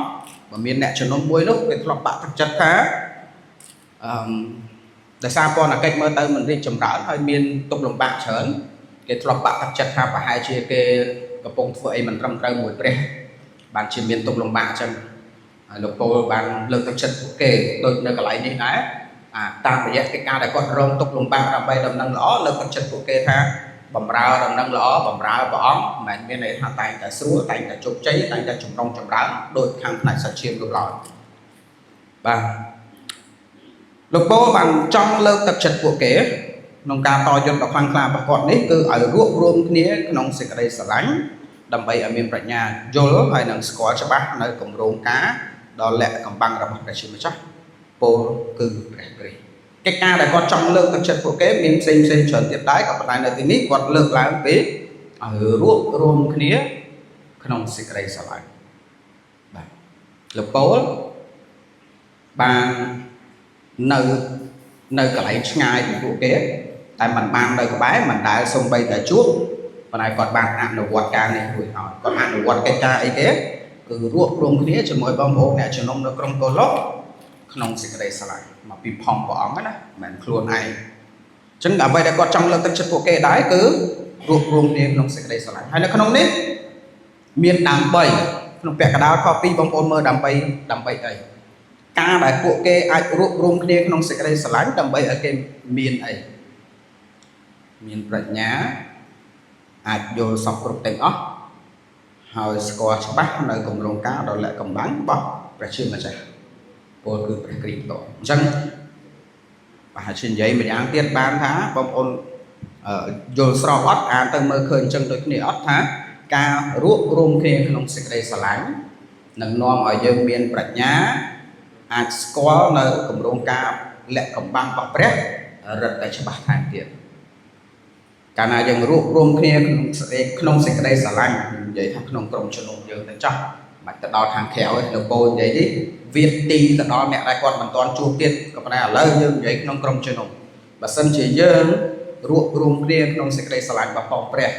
បើមានអ្នកជំនុំមួយនោះគេធ្លាប់បាក់ទឹកចិត្តថាដោយសារពន្ធកិច្ចមើលទៅមិនរីកចម្រើនហើយមានទុក្ខលំបាកច្រើនគេធ្លាប់បាក់ទឹកចិត្តថាប្រហែលជាគេកំពុងធ្វើអីមិនត្រឹមត្រូវមួយព្រះបានជាមានទុក្ខលំបាកអញ្ចឹងហើយលោកពោលបានលើកទឹកចិត្តពួកគេដូចនៅកន្លែងនេះដែរតាមរយៈកិច្ចការដែលគាត់រងទុក្ខលំបាកដើម្បីដំណឹងល្អលើកទឹកចិត្តពួកគេថាបម្រើដំណឹងល្អបម្រើព្រះអង្គមិនមែនមានន័យថាតែងតែស្រួលតែងតែជោគជ័យតែងតែចម្រុងចម្រើនដោយខាងផ្នែកសាច់ឈាមនោះឡើយបាទលោកពោលបានចង់លើកទឹកចិត្តពួកគេក្នុងការតយុទ្ធដ៏ខ្លាំងក្លារបស់គាត់នេះគឺឲ្យរួបរวมគ្នាក្នុងសេចក្តីស្រឡាញ់ដើម្បីឲ្យមានប្រាជ្ញាយល់ហើយនឹងស្គាល់ច្បាស់នៅគម្រោងការដ៏លាក់កំបាំងរបស់ព្រះជាម្ចាស់ពោលគឺព្រះគ្រីស្ទកិច្ចការដែលគាត់ចង់លើកទឹកចិត្តពួកគេមានផ្សេងច្រើនទៀតដែរក៏ប៉ុន្តែនៅទីនេះគាត់លើកឡើងពីឲ្យរួបរวมគ្នាក្នុងសេចក្តីស្រឡាញ់បាទលោកពោលបាននៅកន្លែងឆ្ងាយពីពួកគេតែមិនបាននៅក្បែរមិនដែលសូម្បីតែជួបប៉ុន្តែគាត់បានអនុវត្តការនេះរួចហើយគាត់អនុវត្តកិច្ចការអីគេគឺរួបរวมគ្នាជាមួយបងប្អូនអ្នកជំនុំនៅក្រុងកូឡូក្នុងសេចក្តីស្រឡាញ់មកពីផងព្រះអង្គណាមិនមែនខ្លួនឯងអញ្ចឹងអ្វីដែលគាត់ចង់លើកទឹកចិត្តពួកគេដែរគឺរួបរวมគ្នាក្នុងសេចក្តីស្រឡាញ់ហើយនៅក្នុងនេះមានដើម្បីក្នុងពាក្យកណ្ដាលខ2បងប្អូនមើលដើម្បីអីការដែលពួកគេអាចរួបរวมគ្នាក្នុងសេចក្តីស្រឡាញ់ដើម្បីឲ្យគេមានអីមានប្រាជ្ញាអាចយល់សពគ្រប់ទាំងអស់ហើយស្គាល់ច្បាស់នៅគម្រោងការដ៏លាក់កំបាំងរបស់ព្រះជាម្ចាស់ពោលគឺព្រះគ្រីស្ទតអញ្ចឹងប្រហែលជានិយាយម្យ៉ាងទៀតបានថាបងប្អូនយល់ស្របអត់អានទៅមើលឃើញអញ្ចឹងដូចគ្នាអត់ថាការរួបរวมគ្នាក្នុងសេចក្តីស្រឡាញ់នឹងនាំឲ្យយើងមានប្រាជ្ញាអាចស្គាល់នៅគម្រោងការលាក់កំបាំងរបស់ព្រះរឹតតែច្បាស់ថែមទៀតកាលណាយើងរួបរวมគ្នាក្នុងសេចក្តីស្រឡាញ់និយាយថាក្នុងក្រុមជំនុំយើងទៅចោះមិនទៅដល់ខាងក្រៅទេលោកពោលនិយាយនេះវាទីទៅដល់អ្នកដែលគាត់មិនទាន់ជួបទៀតក៏ប៉ុន្តែឥឡូវយើងនិយាយក្នុងក្រុមជំនុំបើសិនជាយើងរួបរวมគ្នាក្នុងសេចក្តីស្រឡាញ់របស់ផងព្រះ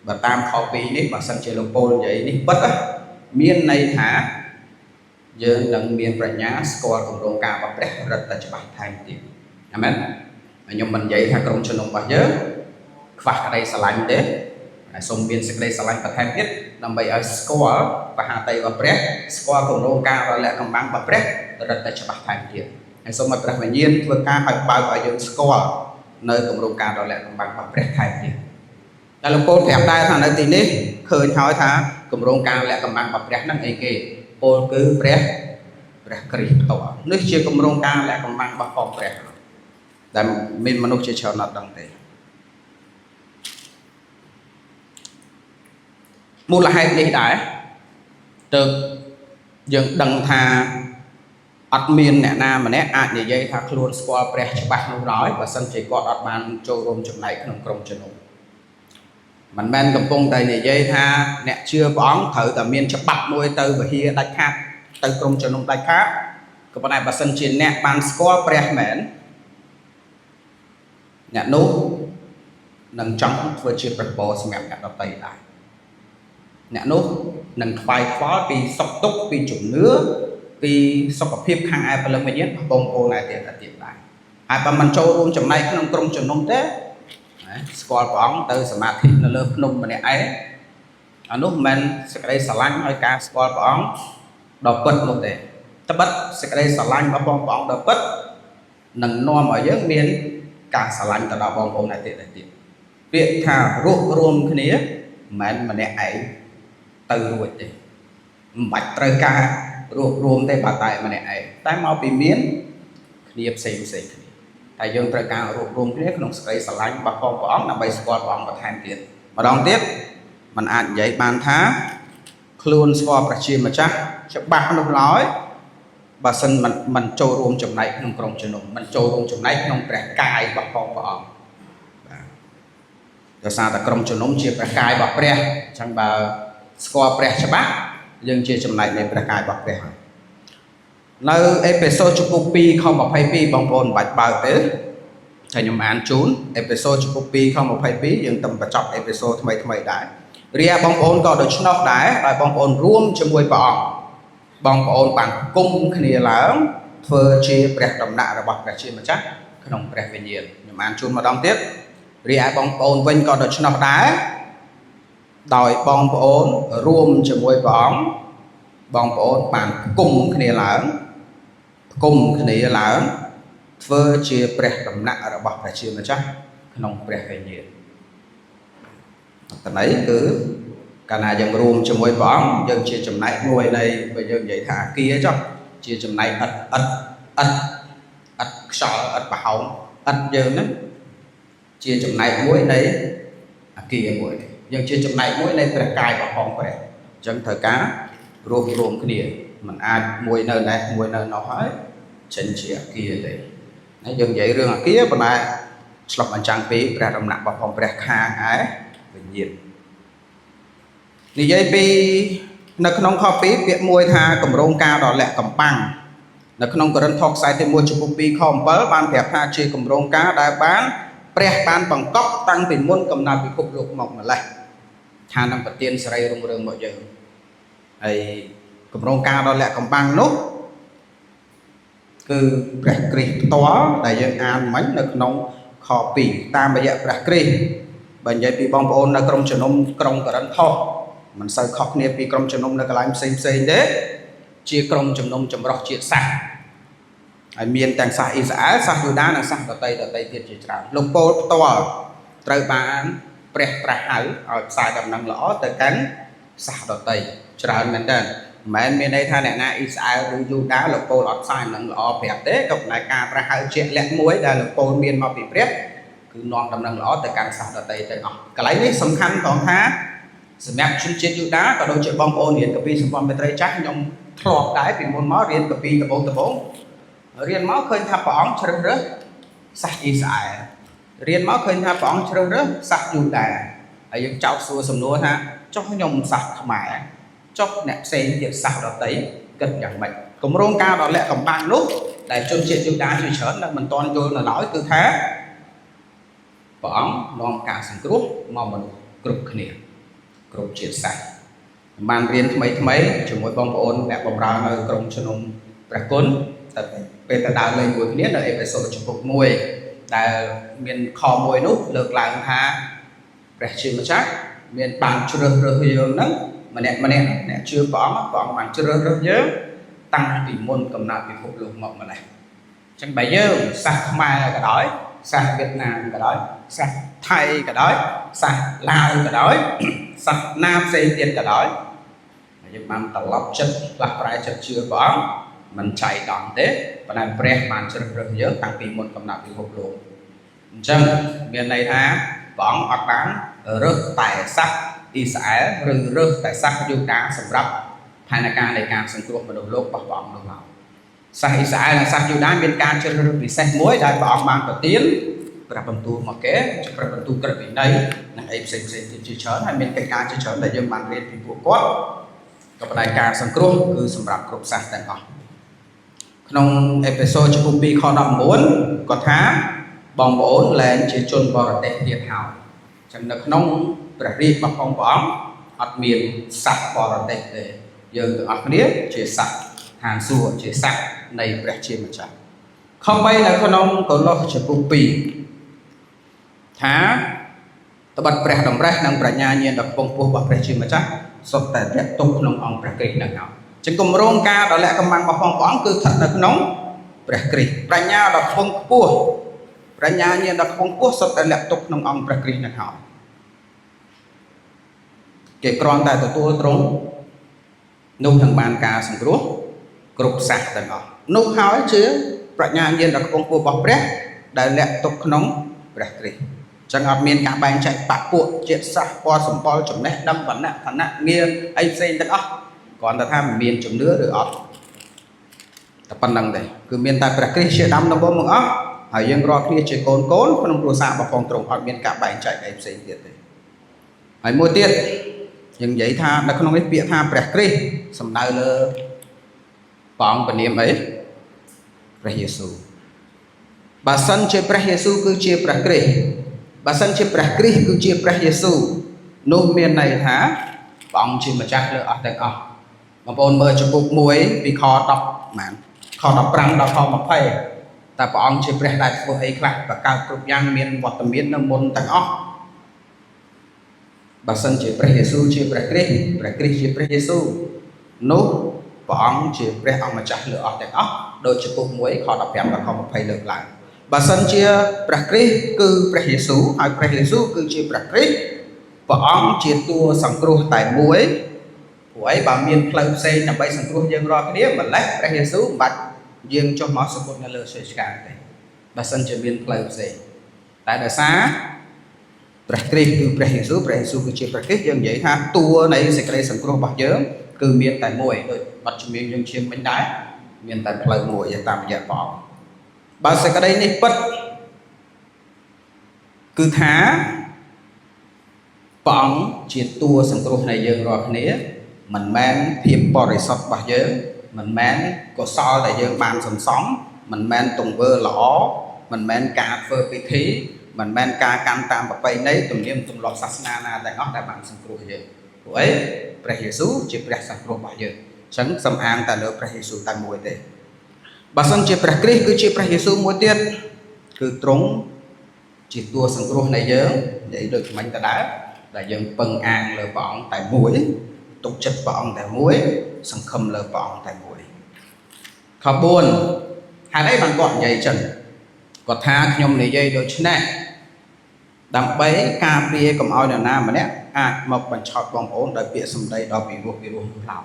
បើតាមខ2នេះបើសិនជាលោកពោលនិយាយនេះពិតមានន័យថាយើងនឹងមានប្រាជ្ញាស្គាល់គម្រោងការរបស់ព្រះរឹតតែច្បាស់ថែមទៀតអាមែនខ្ញុំមិននិយាយថាក្រុមជំនុំរបស់យើងខ្វះក្តីស្រឡាញ់ទេហើយសូមមានសេចក្តីស្រឡាញ់បន្ថែមទៀតដើម្បីឲ្យស្គាល់បហាតីរបស់ព្រះស្គាល់គម្រោងការរលាក់កំបាំងរបស់ព្រះរឹតតែច្បាស់ថែមទៀតហើយសូមឲ្យព្រះវិញ្ញាណធ្វើការឲ្យបើកឲ្យយើងស្គាល់នៅគម្រោងការរលាក់កំបាំងរបស់ព្រះថែមទៀតតែលោកពោលប្រាប់ដែរថានៅទីនេះឃើញហើយថាគម្រោងការរលាក់កំបាំងរបស់ព្រះហ្នឹងអីគេពោលគឺព្រះគ្រីស្ទផ្ទាល់នេះជាគម្រោងការរលាក់កំបាំងរបស់ផងព្រះដែលមានមនុស្សជាច្រើនអត់ដឹងទេមូលហេតុនេះដែរទើបយើងដឹងថាអត់មានអ្នកណាម្នាក់អាចនិយាយថាខ្លួនស្គាល់ព្រះច្បាស់នោះឡើយបើសិនជាគាត់អត់បានចូលរួមចំណែកក្នុងក្រុមជំនុំមិនមែនកំពុងតែនិយាយថាអ្នកជឿព្រះអង្គត្រូវតែមានច្បាប់មួយទៅវិហារដាច់ខាតទៅក្រុមជំនុំដាច់ខាតក៏ប៉ុន្តែបើសិនជាអ្នកបានស្គាល់ព្រះមែន អ្នកនោះនឹងចង់ធ្វើជាប្រពោសម្រាប់អ្នកដទៃដែរអ្នកនោះនឹងខ្វាយខ្វល់ពីសុខទុក្ខពីជំនឿពីសុខភាពខាងឯព្រលឹងវិញ្ញាណបងប្អូនឯទៀតដែរហើយបើមិនចូលរួមចំណែកក្នុងក្រុមជំនុំទេស្គាល់ព្រះអង្គទៅសមាធិនៅលើភ្នំម្នាក់ឯងអានោះមិនសេចក្តីស្រឡាញ់ឲ្យការស្គាល់ព្រះអង្គដល់ពិតនោះទេត្បិតសេចក្តីស្រឡាញ់របស់ព្រះអង្គដល់ពិតនឹងនាំឲ្យយើងមានការស្រឡាញ់ទៅដល់បងប្អូនឯទៀតពាក្យថារួបរวมគ្នាមិនមែនម្នាក់ឯងទៅរួចទេមិនបាច់ត្រូវការរួបរวมទេបើតែម្នាក់ឯងតែមកពីមានគ្នាផ្សេងគ្នាតែយើងត្រូវការរួបរวมគ្នាក្នុងសេចក្តីស្រឡាញ់របស់ព្រះអង្គដើម្បីស្គាល់ព្រះអង្គបន្ថែមទៀតម្ដងទៀតมันអាចនិយាយបានថាខ្លួនស្គាល់ព្រះជាម្ចាស់ច្បាស់នោះឡើយបើសិនមិនចូលរួមចំណែកក្នុងក្រុមជំនុំមិនចូលរួមចំណែកក្នុងព្រះកាយរបស់ព្រះអង្គបាទដោយសារតែក្រុមជំនុំជាព្រះកាយរបស់ព្រះអញ្ចឹងបើស្គាល់ព្រះច្បាស់យើងជាចំណែកនៃព្រះកាយរបស់ព្រះហើយនៅអេផេសូតជំពូក2ខ22បងប្អូនមិនបាច់បើកទេតែខ្ញុំអានជូនអេផេសូតជំពូក2ខ22យើងទៅបញ្ចប់អេផេសូតថ្មីដែររាបងប្អូនក៏ដូច្នោះដែរហើយបងប្អូនរួមជាមួយព្រះអង្គបងប្អូនបានគុំគ្នាឡើងធ្វើជាព្រះដំណាក់របស់ព្រះជាម្ចាស់ក្នុងព្រះវិញ្ញាណខ្ញុំអានជូនម្ដងទៀតរាបងប្អូនវិញក៏ដូច្នោះដែរដោយបងប្អូនរួមជាមួយព្រះអង្គបងប្អូនបានគុំគ្នាឡើងធ្វើជាព្រះដំណាក់របស់ព្រះជាម្ចាស់ក្នុងព្រះវិញ្ញាណតន័យគឺកាលណាយើងរួមជាមួយព្រះអង្គយើងជាចំណែកមួយនៃបើយើងនិយាយថាអាគារចុះជាចំណែកឥតខ្យល់ឥតប្រហោងឥតយើងហ្នឹងជាចំណែកមួយនៃអាគារមួយយើងជាចំណែកមួយនៃព្រះកាយរបស់ព្រះអញ្ចឹងត្រូវការរួមគ្នាมันអាចមួយនៅនេះមួយនៅនោះហើយចេញជាអាគារទេហើយយើងនិយាយរឿងអាគារប៉ុន្តែឆ្លុះបញ្ចាំងពីព្រះដំណាក់របស់ព្រះខាងឯវិញ្ញាណនិយាយពីនៅក្នុងខ2ពាក្យមួយថាគម្រោងការដ៏លាក់កំបាំងនៅក្នុងករិនថូសខ្សែទី1ចំពោះ2ខ7បានប្រាប់ថាជាគម្រោងការដែលបានព្រះបានបង្កប់តាំងពីមុនកំណត់ពិភពលោកម្លេះថានឹងប្រទានសេរីរុងរឿងមកយើងហើយគម្រោងការដ៏លាក់កំបាំងនោះគឺព្រះគ្រីស្ទផ្ទាល់ដែលយើងអានមិញនៅក្នុងខ2តាមរយៈព្រះគ្រីស្ទបើនិយាយពីបងប្អូននៅក្រុមជំនុំក្រុងករិនថូសមិនសូវខុសគ្នាពីក្រុមជំនុំនៅកន្លែងផ្សេងទេជាក្រុមជំនុំចម្រុះជាតិសាសន៍ហើយមានទាំងសាសអ៊ីស្រាអែលសាសយូដានិងសាសដតីទៀតជាច្រើនលោកប៉ូលផ្ទាល់ត្រូវបានព្រះត្រាស់ហៅឲ្យផ្សាយដំណឹងល្អទៅកាន់សាសដតីច្រើនមែនតើមិនមែនមានន័យថាអ្នកណាអ៊ីស្រាអែលឬយូដាលោកប៉ូលអត់ផ្សាយដំណឹងល្អប្រាប់ទេក៏ប៉ុន្តែការត្រាស់ហៅជាក់លាក់មួយដែលលោកប៉ូលមានមកពីព្រះគឺនាំដំណឹងល្អទៅកាន់សាសដតីទាំងអស់កន្លែងនេះសំខាន់ផងថាសម្រាប់ជនជាតិយូដាក៏ដូចជាបងប្អូនរៀនកាពីសម្ព័ន្ធមេត្រីចាស់ខ្ញុំធ្លាប់ដែរពីមុនមករៀនកាពីដំបូងរៀនមកឃើញថាព្រះអង្គជ្រើសរើសសាសអ៊ីស្រាអែលរៀនមកឃើញថាព្រះអង្គជ្រើសរើសសាសយូដាហើយយើងចោទសួរសំណួរថាចុះខ្ញុំសាសខ្មែរចុះអ្នកផ្សេងទៀតសាសដតីគិតយ៉ាងម៉េចគម្រោងការដ៏លាក់កំបាំងនោះដែលជនជាតិយូដាជាច្រើននៅមិនទាន់យល់នៅឡើយគឺថាព្រះអង្គនាំការសង្គ្រោះមកមនុស្សគ្រប់គ្នាគ្រប់ជាតិសាសន៍បានរៀនថ្មីជាមួយបងប្អូនអ្នកបម្រើនៅក្រុមជំនុំព្រះគុណតែពេលទៅដើរលេងមួយគ្នានៅអេផេសូតចំពុក1ដែលមានខ1នោះលើកឡើងថាព្រះជាម្ចាស់មានបានជ្រើសរើសយើងហ្នឹងម្នាក់អ្នកជឿព្រះអង្គបានជ្រើសរើសយើងតាំងពីមុនកំណត់ពិភពលោកម្លេះអញ្ចឹងបើយើងសាសខ្មែរក៏ដោយសាសវៀតណាមក៏ដោយសាសថៃក៏ដោយសាសឡាវក៏ដោយសាសណាផ្សេងទៀតក៏ដោយយើងបានត្រឡប់ចិត្តផ្លាស់ប្រែចិត្តជឿព្រះអង្គមិនចៃដន្យទេប៉ុន្តែព្រះបានជ្រើសរើសយើងតាំងពីមុនកំណត់ពិភពលោកអញ្ចឹងមានន័យថាព្រះអង្គអត់បានរើសតែសាសអ៊ីស្រាអែលឬរើសតែសាសយូដាសម្រាប់ផែនការនៃការសង្គ្រោះមនុស្សលោករបស់ព្រះអង្គនោះឡើយសាសអ៊ីស្រាអែលនិងសាសយូដាមានការជ្រើសរើសពិសេសមួយដែលព្រះអង្គបានប្រទានព្រះបន្ទូលមកគេព្រះបន្ទូលក្រឹតវិន័យនិងអីផ្សេងទៀតជាច្រើនហើយមានកិច្ចការជាច្រើនដែលយើងបានរៀនពីពួកគាត់ក៏ប៉ុន្តែការសង្គ្រោះគឺសម្រាប់គ្រប់សាសទាំងអស់ក្នុងអេផេសូតចំពោះ2ខ19គាត់ថា bong bổn lên chỉ chôn bò tệ thiệt hảo chẳng được nông bạc riêng bọc phong bóng ọt miền sạch bò tệ để giờ từ ọt miếng chỉ sạch hàng xua chỉ sạch này bạc chiên mà chẳng không bay là con ông có lo chỉ bụng bì thá ta bật bạc đồng rác năng bạc nhà nhiên đập phong phú bạc chiên mà chắc sốt tại bạc tung nông ông bạc kỳ năng nào chẳng cùng rong ca đó lại cầm mang bọc phong bóng cứ thật là nóng bạc kỳ bạc nhà đập phong phú bạc nhà nhiên đập phong phú sốt tại bạc tung nông ông bạc kỳ năng nào cái con tại tụi trống nông thằng bàn ca sừng rúa cục sạch tận đó nông hỏi chứ bạc nhà nhiên đập phong phú bọc bạc đại lệ tung nông bạc kỳ chẳng ngọt miền cả bàn chạy bạc cuộn chuyện sạch qua sầm pol chấm nét đâm vấn nạn thằng nạn nghiêng anh xây tận đó còn ta tham miền chấm nữa được ọt tập pan đằng đây cứ miền tại bạc kỳ sẽ đâm nó bom mực óc hỏi dân rò kia chỉ cồn không nông xa bọc phòng trồng ọt miền cả bàn chạy anh xây tiền đây hỏi mua tiền nhưng vậy tha nó không biết bịa tha bạc kỳ sầm đại lơ bỏng bên niệm ấy bạc Giêsu bà sân chơi bạc Giêsu cứ chơi bạc kỳ bà sân chơi bạc kỳ cứ chơi bạc Giêsu nông miền này thá bỏng chỉ mà chắc lơ ọt tận ọt mà bọn mơ cho bụng muối vì khó đọc mạn khó đọc răng đọc khó mà phê ta bọn chỉ bẹt đại vô ấy khác và cao cực giang miền vọt tầm miền nông môn tầng óc bà sân chỉ bẹt Giêsu chỉ bẹt Christ chỉ bẹt Giêsu nốt bọn chỉ bẹt ông mà chắc lựa ở tầng óc đôi chỉ bụng muối khó đọc răng và khó mà phê được lại bà sân chia bẹt Christ cứ bẹt Giêsu hay bẹt Giêsu cứ chỉ bẹt Christ bọn chỉ tua sòng cua tại muối ấy bà miền phơi xây nằm bay sân cua dân rò cái đĩa mà lấy bạc Giêsu bạch dương cho máu sụp bột lơ sôi cả đây bà sân trên miền phơi xây tại đời xá bạc Giêsu cứ chia bạc dân vậy ha tua này sẽ cái sân cua bạc dớm cứ miền tại mùi rồi bạch miền dân chiêm bánh đá miền tại phơi mùi và tạm giờ bỏ bà sẽ cái đây này bất cứ thá bỏng chia tua sân cua này dân rò cái đĩa mình mang thiệp bò rì sọt bà dớ mình mang có so để dương bàn sầm sóng mình mang tùng vơ lõ mình mang cà phơ vị thí mình mang ca can tam bạc bay nấy tùng niệm tùng lọt sát na tại óc đại bản sân cua dớ của ấy bạc Giêsu chỉ bạc sân cua bà dớ chẳng xâm an tại nước bạc Giêsu tại mùi tệ bà sân chỉ bạc Christ cứ chỉ bạc Giêsu mùi tiết cứ trống chỉ tua sân cua này dớ để được mình ta đá là dương phân an lờ bọn tại mũi tục chất bọn tại muối sân khâm lơ bọn tại muối khó buồn hai đấy bạn còn dây chân có tha nhom này dây đôi chân này đầm bấy ca bia cầm oi nào nam mà nè một bạn chọt bóng ổn đợi bịa xâm đây đó bị ruột lào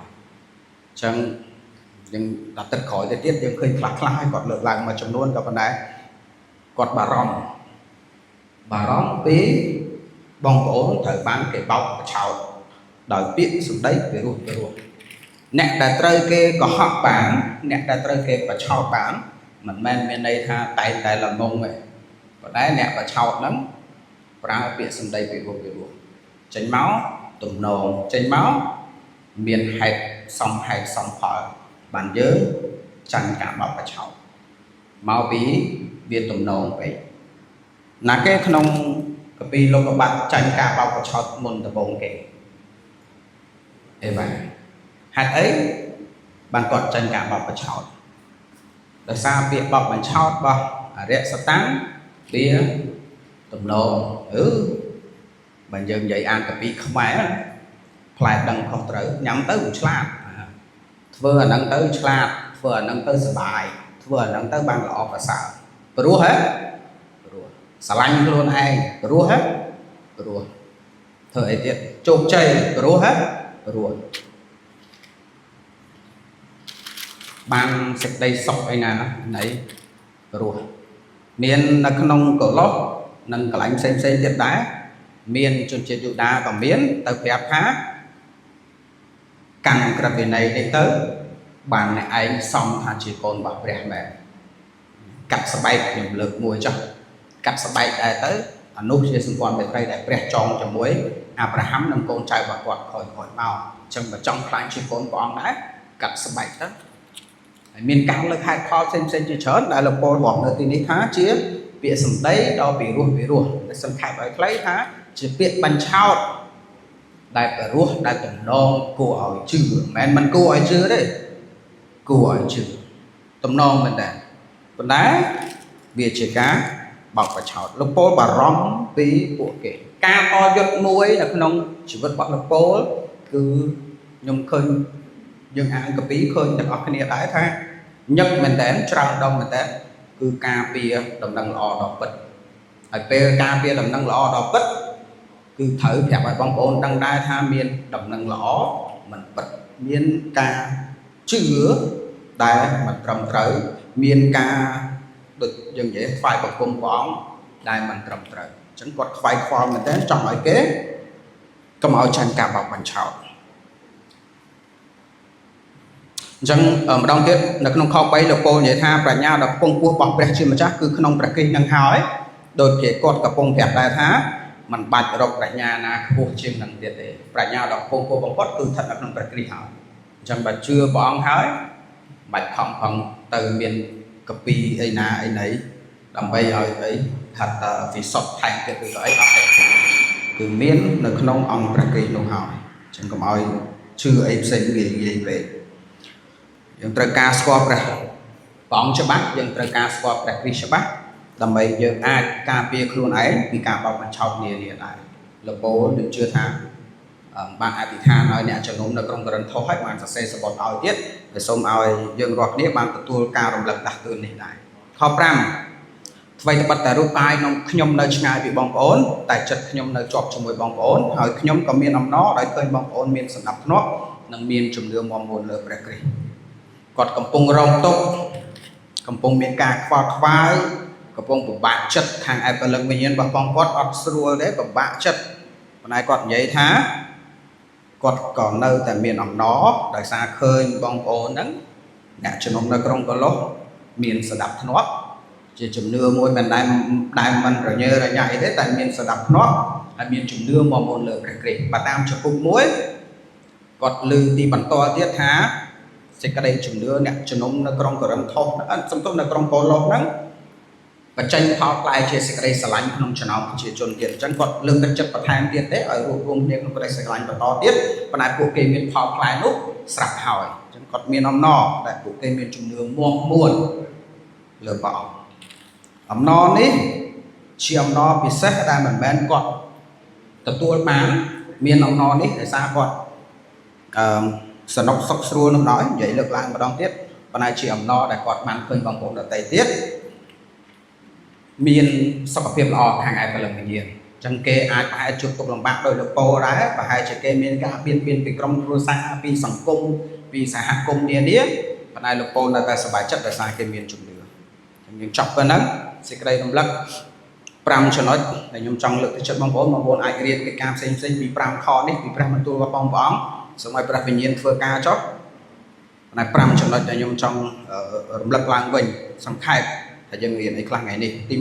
chẳng nhưng đặt tất khỏi để tiết nhưng khơi khắc lại còn lợn lại mà chấm luôn gặp bạn đấy còn bà rong tí bóng ổn thời bán cái bọc chào đòi biết xuống đấy về ruột nè đã trời kê có họ bán nè đã trời kê và chào bán mình men bên đây tha tay là mông vậy còn đấy nè và chào lắm ra biết xuống đây về ruột chảy máu tùng nồng chảy máu miền hẹp sông phở bàn dớ chẳng cả bọc và chào máu bí viên tùng nồng vậy là cái không cái pi lô các bạn chẳng cả bọc và chào môn tập bông kể hạt ấy bạn còn chân cả bọc và chót để sao việc bọc và chót bọc rẽ sắp tán bia tùm lô bạn dừng dậy ăn cà phê không ai phải đằng không tới nhắm tới một slab vừa nâng tới slab vừa nâng tới sờ bài vừa nâng tới bàn lọ và xào rùa hết xà lanh luôn ai rùa hết rùa thời tiết chụp chơi rùa hết rùa ban sạch đây sọc ai nè này rùa miền là không có lót nâng cả lạnh xem tiết đá miền trên trên dụ đá còn miến tập đẹp khá càng cái việc này đến tới bàn này anh xong thà chỉ còn bảo đẹp mẹ cắt sập bay dùng lực mùi cho cắt sập bay đây tới nút trên xung quanh về đây để đẹp tròn cho muối Abraham nâng con trai và quạt khỏi màu chân và trong khai chỉ con của ông đã cắt sập bay đó miền cao lực hai kho xem chưa chớn đại là bồi bọn nơi tin khá chia ពាក្យសម្ដីដល់ពីរោះដែលសង្ខេបឲ្យខ្លីថាជាពាក្យបញ្ឆោតដែលពីរោះដែលតំណងគួរឲ្យជឿមិនគួរឲ្យជឿទេគួរឲ្យជឿតំណងមែនដែរប៉ុន្តែវាជាការបោកបញ្ឆោតលោកពោលបារម្ភពីពួកគេការតយុទ្ធមួយនៅក្នុងជីវិតរបស់លោកពោលគឺខ្ញុំឃើញយើងអានកពីឃើញទាំងអស់គ្នាដែរថាញឹកមែនតើច្រើនដងមែនតើគឺការពារដំណឹងល្អដល់ពិតហើយពេលការពារដំណឹងល្អដល់ពិតគឺត្រូវប្រាប់ឲ្យបងប្អូនដឹងដែរថាមានដំណឹងល្អមិនពិតមានការជឿដែលមិនត្រឹមត្រូវមានការដូចយើងនិយាយថ្វាយបង្គំព្រះអង្គដែលមិនត្រឹមត្រូវអញ្ចឹងគាត់ខ្វាយខ្វល់មែនតើចង់ឲ្យគេកុំឲ្យចាញ់ការបោកបញ្ឆោតអញ្ចឹងម្ដងទៀតនៅក្នុងខ3លោកពោលនិយាយថាប្រាជ្ញាដ៏ខ្ពង់ខ្ពស់របស់ព្រះជាម្ចាស់គឺក្នុងព្រះគ្រីស្ទនឹងហើយដូចជាគាត់កំពុងប្រាប់ដែរថាมันបាច់រកប្រាជ្ញាណាខ្ពស់ជាងនឹងទៀតទេប្រាជ្ញាដ៏ខ្ពង់ខ្ពស់បំផុតគឺស្ថិតនៅក្នុងព្រះគ្រីស្ទហើយអញ្ចឹងបើជឿព្រះអង្គហើយបាច់ខំខំទៅមានកពីអីណាអីណីដើម្បីឲ្យអីថាតវិសុទ្ធថែមទៀតឬក៏អីអត់ទេគឺមាននៅក្នុងអង្គព្រះគ្រីស្ទនោះហើយអញ្ចឹងកុំឲ្យជឿអីផ្សេងងាយពេកយើងត្រូវការស្គាល់ព្រះអង្គច្បាស់យើងត្រូវការស្គាល់ព្រះគ្រីស្ទច្បាស់ដើម្បីយើងអាចការពារខ្លួនឯងពីការបោកបញ្ឆោតនានាដែរលោកពោលយើងជឿថាបានអធិដ្ឋានឲ្យអ្នកជំនុំនៅក្រុងកូរិនថូសឲ្យបានសរសេរសបុតឲ្យទៀតហើយសូមឲ្យយើងរាល់គ្នាបានទទួលការរំលឹកដាស់តឿននេះដែរខ5ថ្មីត្បិតតែរូបកាយខ្ញុំនៅឆ្ងាយពីបងប្អូនតែចិត្តខ្ញុំនៅជាប់ជាមួយបងប្អូនហើយខ្ញុំក៏មានអំណរដោយឃើញបងប្អូនមានសណ្ដាប់ធ្នាប់និងមានជំនឿមាំមួនលើព្រះគ្រីស្ទគាត់កំពុងរងទុក្ខកំពុងមានការខ្វល់ខ្វាយកំពុងពិបាកចិត្តខាងឯពលឹងវិញ្ញាណរបស់បងគាត់អត់ស្រួលទេពិបាកចិត្តប៉ុន្តែគាត់និយាយថាគាត់ក៏នៅតែមានអំណរដោយសារឃើញបងប្អូនហ្នឹងអ្នកជំនុំនៅក្រុងកូឡូសមានសណ្ដាប់ធ្នាប់ជាជំនឿមួយមិនដែលមិនរញ៉េរញ៉ៃទេតែមានសណ្ដាប់ធ្នាប់ហើយមានជំនឿមាំមួនលើព្រះគ្រីស្ទបើតាមចំពុក1គាត់លើទីបន្តទៀតថាសេចក្តីជំនឿអ្នកជំនុំនៅក្រុងកូរិនថូសសំទោសនៅក្រុងកូឡូសហ្នឹងបញ្ចេញផលផ្លែជាសេចក្តីស្រឡាញ់ក្នុងចំណោមប្រជាជនទៀតអញ្ចឹងគាត់លើកទឹកចិត្តបន្ថែមទៀតទេឲ្យរួបរวมគ្នាក្នុងក្តីស្រឡាញ់បន្តទៀតប៉ុន្តែពួកគេមានផលផ្លែនោះស្រាប់ហើយអញ្ចឹងគាត់មានអំណរដែលពួកគេមានជំនឿមាំមួនលើព្រះអង្គអំណរនេះជាអំណរពិសេសដែលមិនមែនគាត់ទទួលបានមានអំណរនេះដោយសារគាត់សនុកសុខស្រួលនោះដែរនិយាយលើកឡើងម្ដងទៀតប៉ុន្តែជាអំណរដែលគាត់បានឃើញបងប្អូនដទៃទៀតមានសុខភាពល្អខាងឯពលឹងវិញ្ញាណអញ្ចឹងគេអាចប្រហែលជួបទុក្ខលំបាកដោយលោកពោដែរប្រហែលជាគេមានការបៀតបៀនពីក្រុមគ្រួសារពីសង្គមពីសហគមន៍នានាប៉ុន្តែលោកពោនៅតែសប្បាយចិត្តដោយសារគេមានជំនឿយើងចប់ប៉ុណ្ណឹងសេចក្តីរំលឹក5ចំណុចដែលខ្ញុំចង់លើកទឹកចិត្តបងប្អូនអាចរៀនកិច្ចការផ្សេងពី5ខនេះពីព្រះបន្ទូលរបស់ព្រះអង្គសូមឲ្យព្រះវិញ្ញាណធ្វើការចុះប៉ុន្តែ5ចំណុចដែលខ្ញុំចង់រំលឹកឡើងវិញសង្ខេបថាយើងរៀនអីខ្លះថ្ងៃនេះទី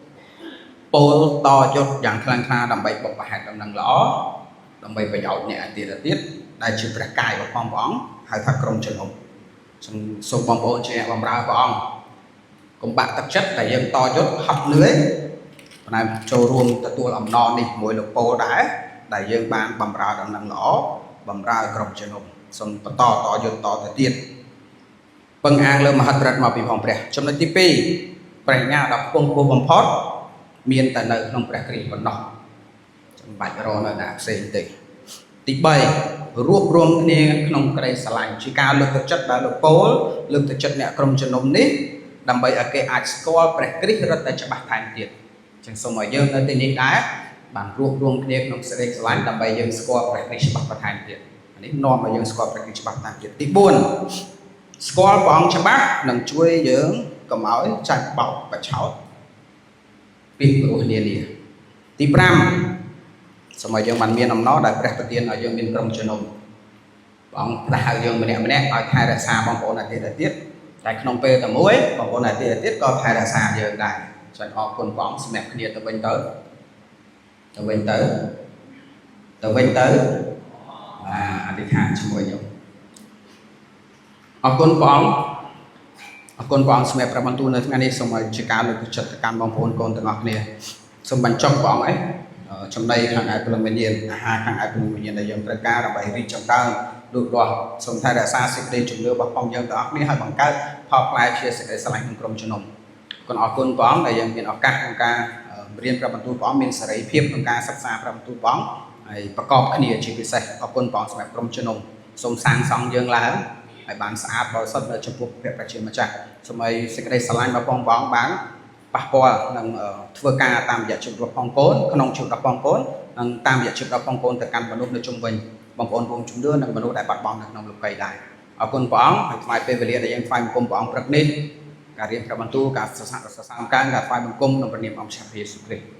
1ពោលតយុទ្ធយ៉ាងខ្លាំងក្លាដើម្បីបុព្វហេតុដំណឹងល្អដើម្បីប្រយោជន៍អ្នកទៀតដែលជាព្រះកាយរបស់ព្រះអង្គហៅថាក្រុមជំនុំសូមបងប្អូនជាអ្នកបម្រើព្រះអង្គកុំបាក់ទឹកចិត្តតែយើងតយុទ្ធហត់នឿយប៉ុន្តែចូលរួមទទួលអំណរនេះមួយលោកពោលដែរដែលយើងបានបម្រើដំណឹងល្អបម្រើក្រុមជំនុំសូមបន្តតយុទ្ធតទៅទៀតពឹងអាងលើមហិទ្ធិឫទ្ធិមកពីផងព្រះចំណុចទី2ប្រាជ្ញាដ៏ខ្ពង់ខ្ពស់បំផុតមានតែនៅក្នុងព្រះគ្រីស្ទប៉ុណ្ណោះចាំបាច់រកនៅណាផ្សេងទេទី3រួបរวมគ្នាក្នុងក្តីស្រឡាញ់ជាការលើកទឹកចិត្តដែលលោកពោលលើកទឹកចិត្តអ្នកក្រុមជំនុំនេះដើម្បីឲ្យគេអាចស្គាល់ព្រះគ្រីស្ទរឹតតែច្បាស់ថែមទៀតអញ្ចឹងសូមឲ្យយើងនៅទីនេះដែរបានរួបរวมគ្នាក្នុងសេចក្តីស្រឡាញ់ដើម្បីយើងស្គាល់ព្រះគ្រីស្ទច្បាស់បន្ថែមទៀតនេះនាំឲ្យយើងស្គាល់ព្រះគ្រីស្ទច្បាស់តាមទៀតទី4ស្គាល់ព្រះអង្គច្បាស់នឹងជួយយើងកុំឲ្យចាញ់បោកបឆោតពីព្រោះនានាទី5សូមឲ្យយើងបានមានអំណរដែលព្រះប្រទានឲ្យយើងមានក្រុមជំនុំព្រះអង្គប្រហៅយើងម្នាក់ឲ្យថែរក្សាបងប្អូនឯទៀតតែក្នុងពេលតែមួយបងប្អូនឯទៀតក៏ថែរក្សាយើងដែរសូមអរគុណព្រះអង្គសម្រាប់គ្នាទៅវិញទៅអធិដ្ឋានជាមួយខ្ញុំអរគុណព្រះអង្គ អរគុណព្រះអង្គសម្រាប់ប្របន្ទូលនៅថ្ងៃនេះសូមឲ្យជាការលើកទឹកចិត្តទៅកាន់បងប្អូនកូនទាំងអស់គ្នាសូមបញ្ចុះព្រះអង្គចំណីខាងឯព្រលឹងវិញ្ញាណអាហារខាងឯព្រលឹងវិញ្ញាណដែលយើងត្រូវការដើម្បីរីកចម្រើនលូតលាស់សូមថែរក្សាសេចក្តីជំនឿរបស់ផងយើងទាំងអស់គ្នាឲ្យបង្កើតផលផ្លែជាសេចក្តីស្រឡាញ់ក្នុងក្រុមជំនុំគុណអរគុណព្រះអង្គដែលយើងមានឱកាសក្នុងការរៀនប្របន្ទូលព្រះអង្គមានសេរីភាពក្នុងការសិក្សាប្របន្ទូលព្រះអង្គហើយប្រកបគ្នាជាពិសេសអរគុណព្រះអង្គសម្រាប់ក្រុមជំនុំសូមសាងសង់យើងឡើងឲ្យបានស្អាតបរិសុទ្ធនៅចំពោះព្រះប្រជាម្ចាស់សូមឲ្យសេចក្តីស្រឡាញ់របស់ព្រះអង្គបានប៉ះពាល់នឹងធ្វើការតាមរយៈជីវិតរបស់បងប្អូនក្នុងជីវិតរបស់បងប្អូននិងតាមរយៈជីវិតរបស់បងប្អូនទៅកាន់មនុស្សនៅជុំវិញបងប្អូនរួមជំនឿនិងមនុស្សដែលបាត់បង់នៅក្នុងលោកីដែរអរគុណព្រះអង្គហើយថ្វាយពេលវេលាដែលយើងថ្វាយបង្គំព្រះអង្គព្រឹកនេះការរៀនប្របន្ទូលការសរសើរការថ្វាយបង្គំក្នុងព្រះនាមអង្គព្រះយេស៊ូវគ្រីស្ទ